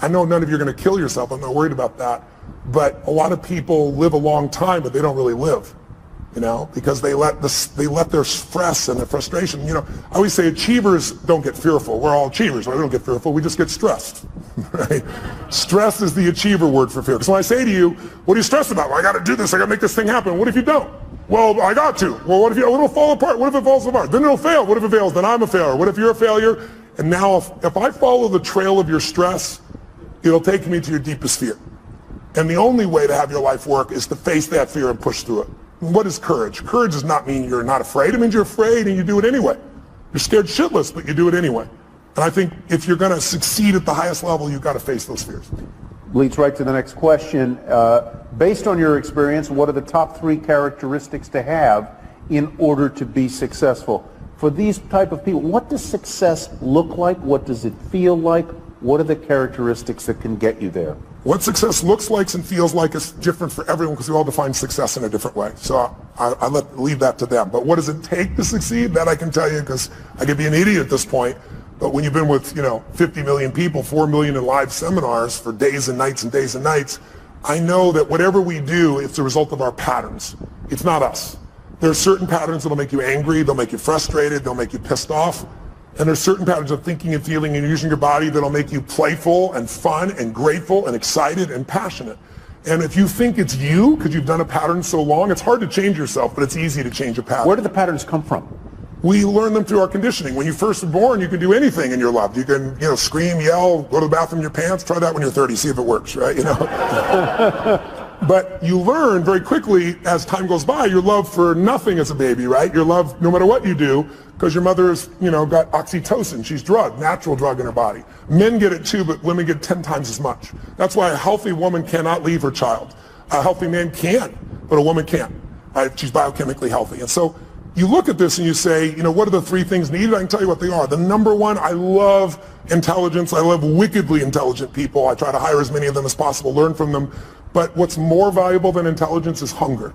I know none of you are going to kill yourself. I'm not worried about that. But a lot of people live a long time, but they don't really live, you know, because they let their stress and their frustration, you know. I always say achievers don't get fearful. We're all achievers, right? We don't get fearful. We just get stressed, right? Stress is the achiever word for fear. Because when I say to you, what are you stressed about? Well, I got to do this. I got to make this thing happen. What if you don't? Well, I got to. Well, what if it'll fall apart? What if it falls apart? Then it'll fail. What if it fails? Then I'm a failure. What if you're a failure? And now if I follow the trail of your stress, it'll take me to your deepest fear. And the only way to have your life work is to face that fear and push through it. What is courage? Courage does not mean you're not afraid. It means you're afraid and you do it anyway. You're scared shitless, but you do it anyway. And I think if you're going to succeed at the highest level, you've got to face those fears. Leads right to the next question. Based on your experience, what are the top 3 characteristics to have in order to be successful? For these type of people, what does success look like? What does it feel like? What are the characteristics that can get you there? What success looks like and feels like is different for everyone because we all define success in a different way. So I leave that to them. But what does it take to succeed? That I can tell you because I could be an idiot at this point. But when you've been with 50 million people, 4 million in live seminars for days and nights and days and nights, I know that whatever we do, it's a result of our patterns. It's not us. There are certain patterns that'll make you angry, they'll make you frustrated, they'll make you pissed off. And there's certain patterns of thinking and feeling and using your body that'll make you playful and fun and grateful and excited and passionate. And if you think it's you, because you've done a pattern so long, it's hard to change yourself, but it's easy to change a pattern. Where do the patterns come from? We learn them through our conditioning. When you first are born, you can do anything in your life. You can, scream, yell, go to the bathroom in your pants. Try that when you're 30, see if it works, right? But you learn very quickly as time goes by, your love for nothing as a baby, right? Your love, no matter what you do, because your mother's, got oxytocin. She's drugged, natural drug in her body. Men get it too, but women get 10 times as much. That's why a healthy woman cannot leave her child. A healthy man can, but a woman can't. Right? She's biochemically healthy. And so you look at this and you say, what are the 3 things needed? I can tell you what they are. The #1, I love intelligence. I love wickedly intelligent people. I try to hire as many of them as possible, learn from them. But what's more valuable than intelligence is hunger.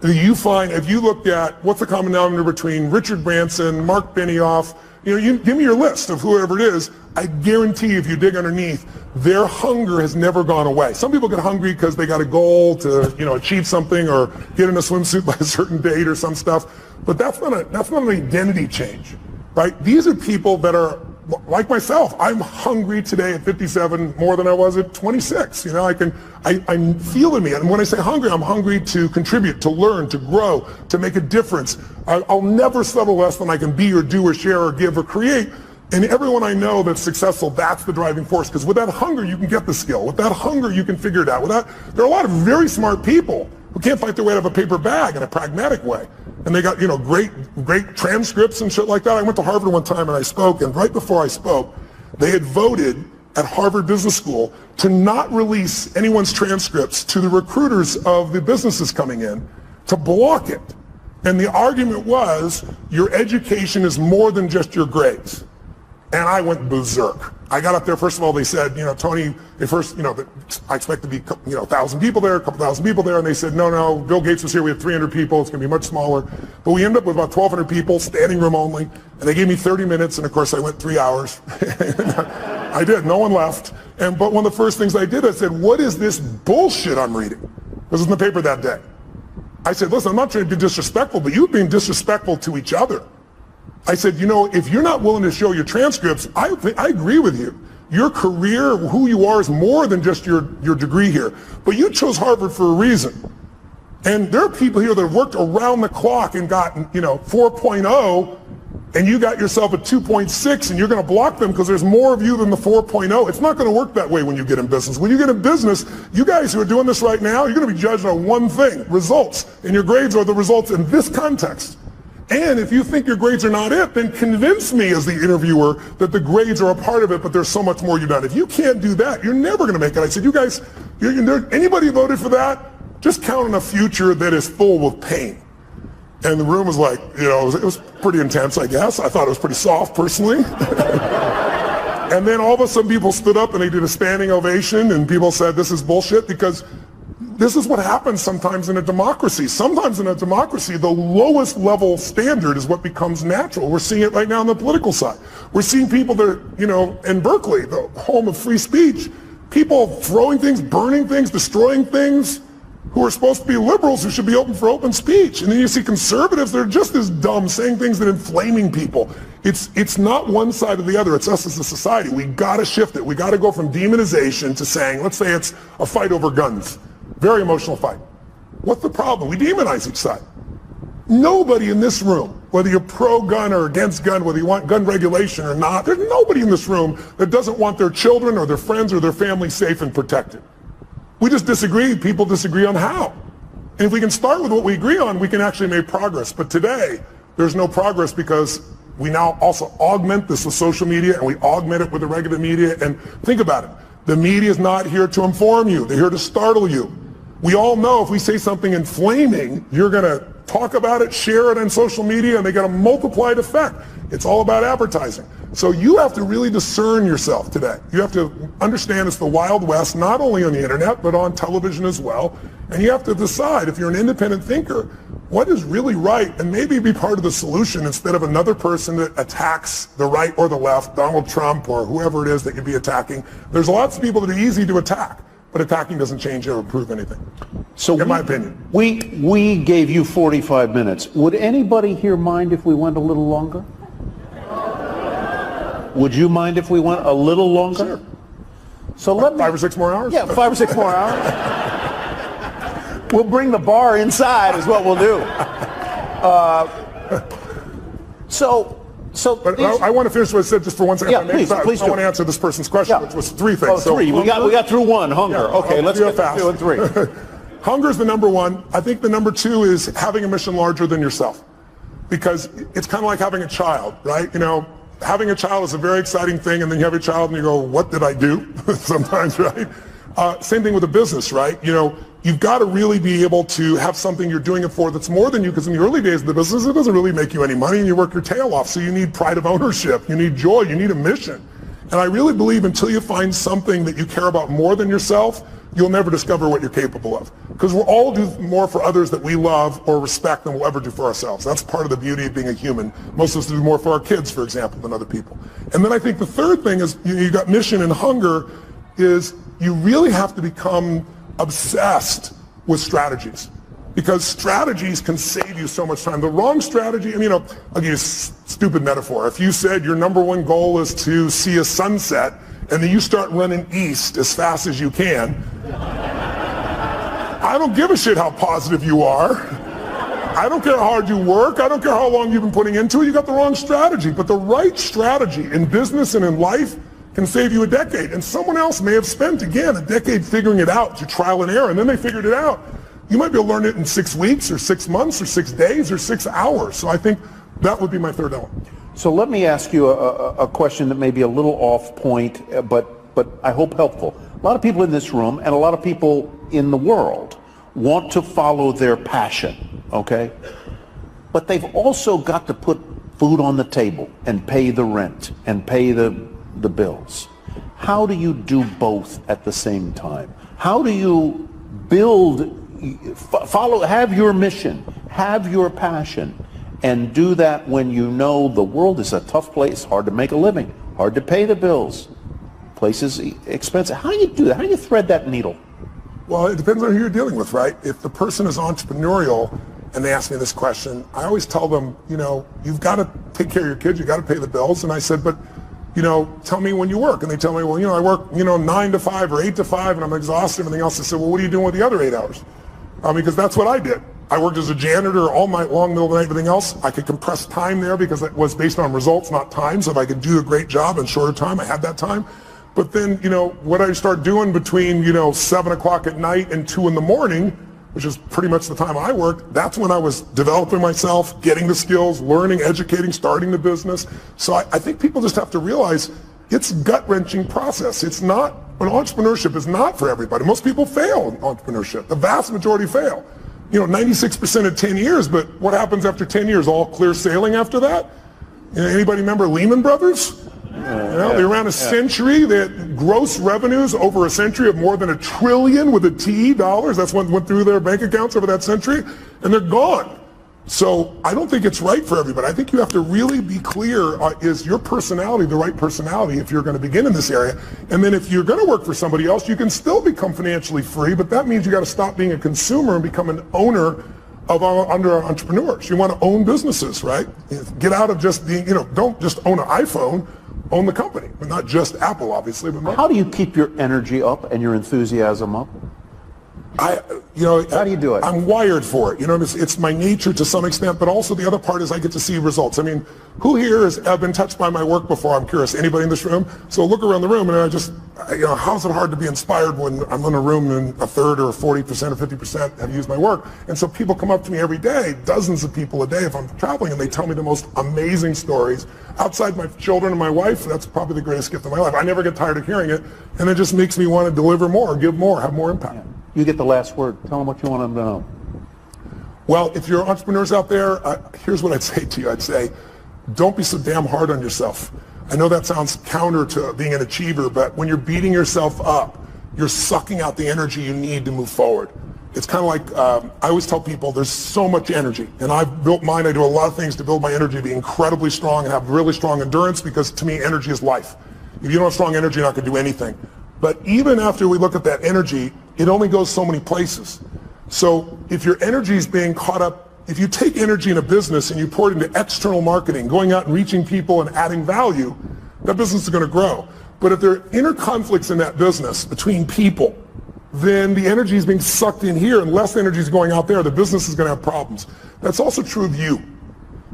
You find, if you looked at what's the common denominator between Richard Branson, Mark Benioff, You give me your list of whoever it is. I guarantee if you dig underneath, their hunger has never gone away. Some people get hungry because they got a goal to, achieve something or get in a swimsuit by a certain date or some stuff. But that's not an identity change, right? These are people that are like myself. I'm hungry today at 57 more than I was at 26. I feel in me. And when I say hungry, I'm hungry to contribute, to learn, to grow, to make a difference. I'll never settle less than I can be or do or share or give or create. And everyone I know that's successful, that's the driving force. Because with that hunger, you can get the skill. With that hunger, you can figure it out. There are a lot of very smart people who can't fight their way out of a paper bag in a pragmatic way. And they got, great transcripts and shit like that. I went to Harvard one time and I spoke, and right before I spoke, they had voted at Harvard Business School to not release anyone's transcripts to the recruiters of the businesses coming in, to block it. And the argument was, your education is more than just your grades. And I went berserk. I got up there, first of all, they said, Tony, I expect to be, 1,000 people there, a couple thousand people there. And they said, no, Bill Gates was here. We had 300 people. It's going to be much smaller. But we ended up with about 1,200 people, standing room only. And they gave me 30 minutes. And of course, I went 3 hours. I did. No one left. But one of the first things I did, I said, what is this bullshit I'm reading? This was in the paper that day. I said, listen, I'm not trying to be disrespectful, but you're being disrespectful to each other. I said, if you're not willing to show your transcripts, I agree with you. Your career, who you are, is more than just your degree here. But you chose Harvard for a reason. And there are people here that have worked around the clock and gotten, 4.0, and you got yourself a 2.6, and you're going to block them because there's more of you than the 4.0. It's not going to work that way when you get in business. When you get in business, you guys who are doing this right now, you're going to be judged on one thing, results. And your grades are the results in this context. And if you think your grades are not it, then convince me as the interviewer that the grades are a part of it, but there's so much more you've done. If you can't do that, you're never going to make it. I said, you guys, anybody voted for that? Just count on a future that is full with pain. And the room was like, it was pretty intense, I guess. I thought it was pretty soft, personally. And then all of a sudden people stood up and they did a standing ovation, and people said, this is bullshit, because this is what happens sometimes in a democracy. Sometimes in a democracy, the lowest level standard is what becomes natural. We're seeing it right now on the political side. We're seeing people that are, in Berkeley, the home of free speech, people throwing things, burning things, destroying things, who are supposed to be liberals who should be open for open speech. And then you see conservatives that are just as dumb, saying things that are inflaming people. It's not one side or the other. It's us as a society. We got to shift it. We got to go from demonization to saying, let's say it's a fight over guns. Very emotional fight. What's the problem? We demonize each side. Nobody in this room, whether you're pro-gun or against gun, whether you want gun regulation or not, there's nobody in this room that doesn't want their children or their friends or their family safe and protected. We just disagree. People disagree on how. And if we can start with what we agree on, we can actually make progress. But today, there's no progress because we now also augment this with social media, and we augment it with the regular media. And think about it. The media is not here to inform you. They're here to startle you. We all know if we say something inflaming, you're going to talk about it, share it on social media, and they get a multiplied effect. It's all about advertising. So you have to really discern yourself today. You have to understand it's the Wild West, not only on the internet, but on television as well. And you have to decide, if you're an independent thinker, what is really right, and maybe be part of the solution instead of another person that attacks the right or the left, Donald Trump or whoever it is that you'd be attacking. There's lots of people that are easy to attack. But attacking doesn't change or improve anything, so in my opinion. We gave you 45 minutes. Would anybody here mind if we went a little longer? Would you mind if we went a little longer? Sure. So let me, 5 or 6 more hours? Yeah, 5 or 6 more hours. We'll bring the bar inside is what we'll do. But I want to finish what I said just for 1 second. Yeah, please I want to answer this person's question, which was 3 things. Oh, 3. We got through 1, hunger. Yeah, okay, let's get fast. to 2 and 3. Hunger is the number 1. I think the number 2 is having a mission larger than yourself. Because it's kind of like having a child, right? Having a child is a very exciting thing, and then you have a child and you go, what did I do? Sometimes, right? Same thing with a business, right? You've got to really be able to have something you're doing it for that's more than you, because in the early days of the business, it doesn't really make you any money, and you work your tail off. So you need pride of ownership, you need joy, you need a mission. And I really believe until you find something that you care about more than yourself, you'll never discover what you're capable of. Because we'll all do more for others that we love or respect than we'll ever do for ourselves. That's part of the beauty of being a human. Most of us do more for our kids, for example, than other people. And then I think the third thing is, you got mission and hunger, is you really have to become obsessed with strategies. Because strategies can save you so much time. The wrong strategy, I'll give you a stupid metaphor. If you said your number one goal is to see a sunset, and then you start running east as fast as you can, I don't give a shit how positive you are. I don't care how hard you work. I don't care how long you've been putting into it. You got the wrong strategy. But the right strategy in business and in life can save you a decade. And someone else may have spent, again, a decade figuring it out through trial and error, and then they figured it out. You might be able to learn it in 6 weeks or 6 months or 6 days or 6 hours. So I think that would be my third element. So let me ask you a question that may be a little off point, but I hope helpful. A lot of people in this room and a lot of people in the world want to follow their passion, okay? But they've also got to put food on the table and pay the rent and pay the bills. How do you do both at the same time? How do you have your mission, have your passion, and do that when you know the world is a tough place, hard to make a living, hard to pay the bills, places expensive? How do you do that? How do you thread that needle? Well, it depends on who you're dealing with, right? If the person is entrepreneurial and they ask me this question, I always tell them, you've got to take care of your kids, you've got to pay the bills. And I said, but, tell me when you work. And they tell me, well, I work, 9 to 5 or 8 to 5 and I'm exhausted and everything else. I said, well, what are you doing with the other 8 hours? Because that's what I did. I worked as a janitor all night long, middle of the night, everything else. I could compress time there because it was based on results, not time. So if I could do a great job in shorter time, I had that time. But then, what I start doing between, 7 o'clock at night and 2 in the morning, which is pretty much the time I worked, that's when I was developing myself, getting the skills, learning, educating, starting the business. So I think people just have to realize it's a gut-wrenching process. Entrepreneurship is not for everybody. Most people fail in entrepreneurship. The vast majority fail. 96% in 10 years, but what happens after 10 years? All clear sailing after that? Anybody remember Lehman Brothers? They ran a century. They had gross revenues over a century of more than $1 trillion with a T dollars. That's what went through their bank accounts over that century, and they're gone. So I don't think it's right for everybody. I think you have to really be clear, is your personality the right personality if you're going to begin in this area? And then if you're going to work for somebody else, you can still become financially free, but that means you got to stop being a consumer and become an owner under entrepreneurs. You want to own businesses, right? Get out of just being, don't just own an iPhone, own the company, but not just Apple, obviously. But how do you keep your energy up and your enthusiasm up? How do you do it? I'm wired for it. It's my nature to some extent, but also the other part is I get to see results. Who here has been touched by my work before? I'm curious. Anybody in this room? So look around the room and how's it hard to be inspired when I'm in a room and a third or 40% or 50% have used my work? And so people come up to me every day, dozens of people a day if I'm traveling, and they tell me the most amazing stories. Outside my children and my wife, that's probably the greatest gift of my life. I never get tired of hearing it, and it just makes me want to deliver more, give more, have more impact. Yeah. You get the last word. Tell them what you want them to know. Well, if you're entrepreneurs out there, here's what I'd say to you. I'd say, don't be so damn hard on yourself. I know that sounds counter to being an achiever, but when you're beating yourself up, you're sucking out the energy you need to move forward. It's kind of like, I always tell people there's so much energy, and I've built mine. I do a lot of things to build my energy to be incredibly strong and have really strong endurance, because to me, energy is life. If you don't have strong energy, you're not going to do anything. But even after we look at that energy, it only goes so many places. So if your energy is being caught up, if you take energy in a business and you pour it into external marketing, going out and reaching people and adding value, that business is going to grow. But if there are inner conflicts in that business between people, then the energy is being sucked in here and less energy is going out there. The business is going to have problems. That's also true of you.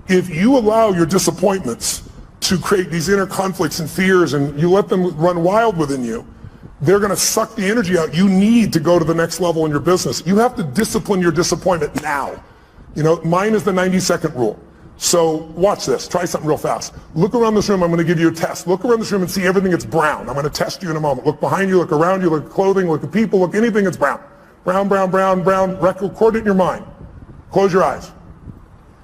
If you allow your disappointments to create these inner conflicts and fears and you let them run wild within you, they're going to suck the energy out you need to go to the next level in your business. You have to discipline your disappointment now. Mine is the 90-second rule. So watch this. Try something real fast. Look around this room. I'm going to give you a test. Look around this room and see everything that's brown. I'm going to test you in a moment. Look behind you, look around you, look at clothing, look at people, look anything that's brown. Brown, brown, brown, brown. Record it in your mind. Close your eyes.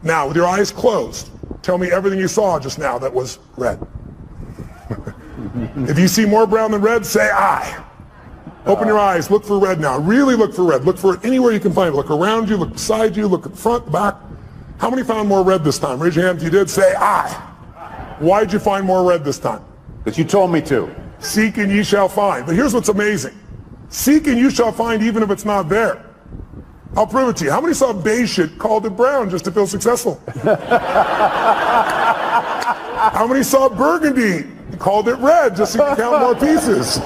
Now, with your eyes closed, tell me everything you saw just now that was red. If you see more brown than red, say I. Open your eyes, look for red now. Really look for red. Look for it anywhere you can find it. Look around you, look beside you, look at the front, the back. How many found more red this time? Raise your hand if you did. Say, I. Why'd you find more red this time? That you told me to. Seek and ye shall find. But here's what's amazing. Seek and you shall find even if it's not there. I'll prove it to you. How many saw beige shit, called it brown just to feel successful? How many saw burgundy, called it red just so you can count more pieces?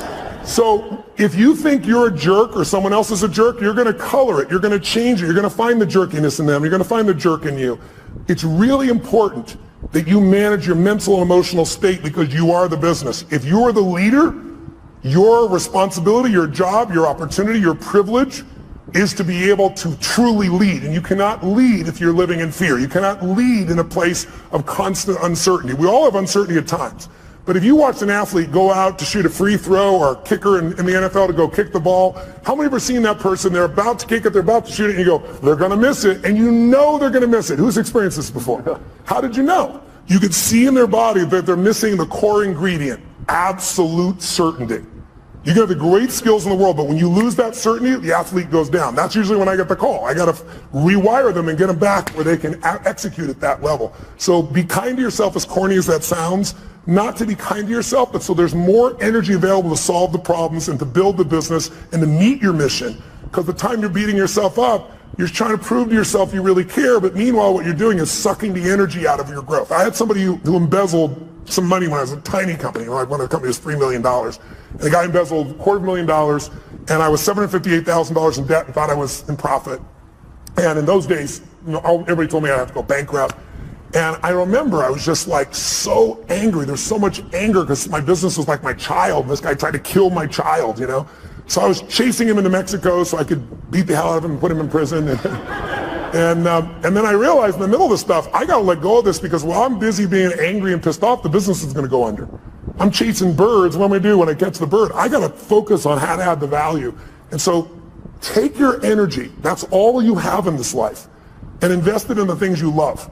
So if you think you're a jerk or someone else is a jerk, you're going to color it. You're going to change it. You're going to find the jerkiness in them. You're going to find the jerk in you. It's really important that you manage your mental and emotional state because you are the business. If you are the leader, your responsibility, your job, your opportunity, your privilege is to be able to truly lead. And you cannot lead if you're living in fear. You cannot lead in a place of constant uncertainty. We all have uncertainty at times. But if you watch an athlete go out to shoot a free throw or a kicker in the NFL to go kick the ball, how many have ever seen that person? They're about to kick it, they're about to shoot it, and you go, they're going to miss it, and you know they're going to miss it. Who's experienced this before? How did you know? You could see in their body that they're missing the core ingredient, absolute certainty. You can have the great skills in the world, but when you lose that certainty, the athlete goes down. That's usually when I get the call. I got to rewire them and get them back where they can execute at that level. So be kind to yourself, as corny as that sounds. Not to be kind to yourself, but so there's more energy available to solve the problems and to build the business and to meet your mission. Because the time you're beating yourself up, you're trying to prove to yourself you really care, but meanwhile what you're doing is sucking the energy out of your growth. I had somebody who embezzled some money when I was a tiny company. Like when the company was $3 million. And the guy embezzled $250,000, and I was $758,000 in debt and thought I was in profit. And in those days, everybody told me I'd have to go bankrupt. And I remember I was just like so angry. There's so much anger because my business was like my child. This guy tried to kill my child, you know. So I was chasing him into Mexico so I could beat the hell out of him and put him in prison. And then I realized in the middle of this stuff, I got to let go of this because while I'm busy being angry and pissed off, the business is going to go under. I'm chasing birds. What am I going to do when I catch the bird? I got to focus on how to add the value. And so take your energy. That's all you have in this life. And invest it in the things you love.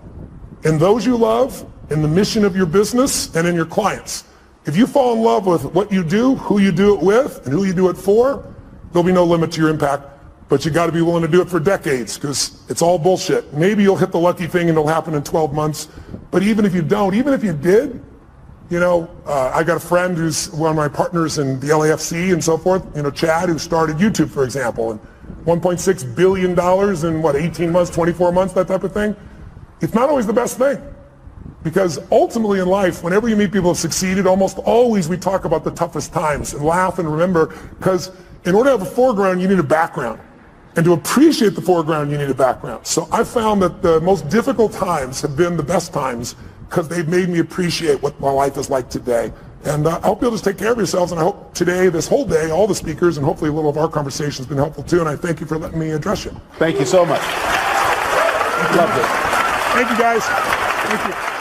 In those you love, in the mission of your business, and in your clients. If you fall in love with what you do, who you do it with, and who you do it for, there'll be no limit to your impact. But you got to be willing to do it for decades because it's all bullshit. Maybe you'll hit the lucky thing and it'll happen in 12 months. But even if you don't, even if you did, you know, I got a friend who's one of my partners in the LAFC and so forth, you know, Chad, who started YouTube, for example, and $1.6 billion in what, 18 months, 24 months, that type of thing. It's not always the best thing because ultimately in life, whenever you meet people who have succeeded, almost always we talk about the toughest times and laugh and remember because in order to have a foreground, you need a background. And to appreciate the foreground, you need a background. So I found that the most difficult times have been the best times because they've made me appreciate what my life is like today. And I hope you'll just take care of yourselves. And I hope today, this whole day, all the speakers, and hopefully a little of our conversation has been helpful too. And I thank you for letting me address you. Thank you so much. Loved it. Thank you, guys. Thank you.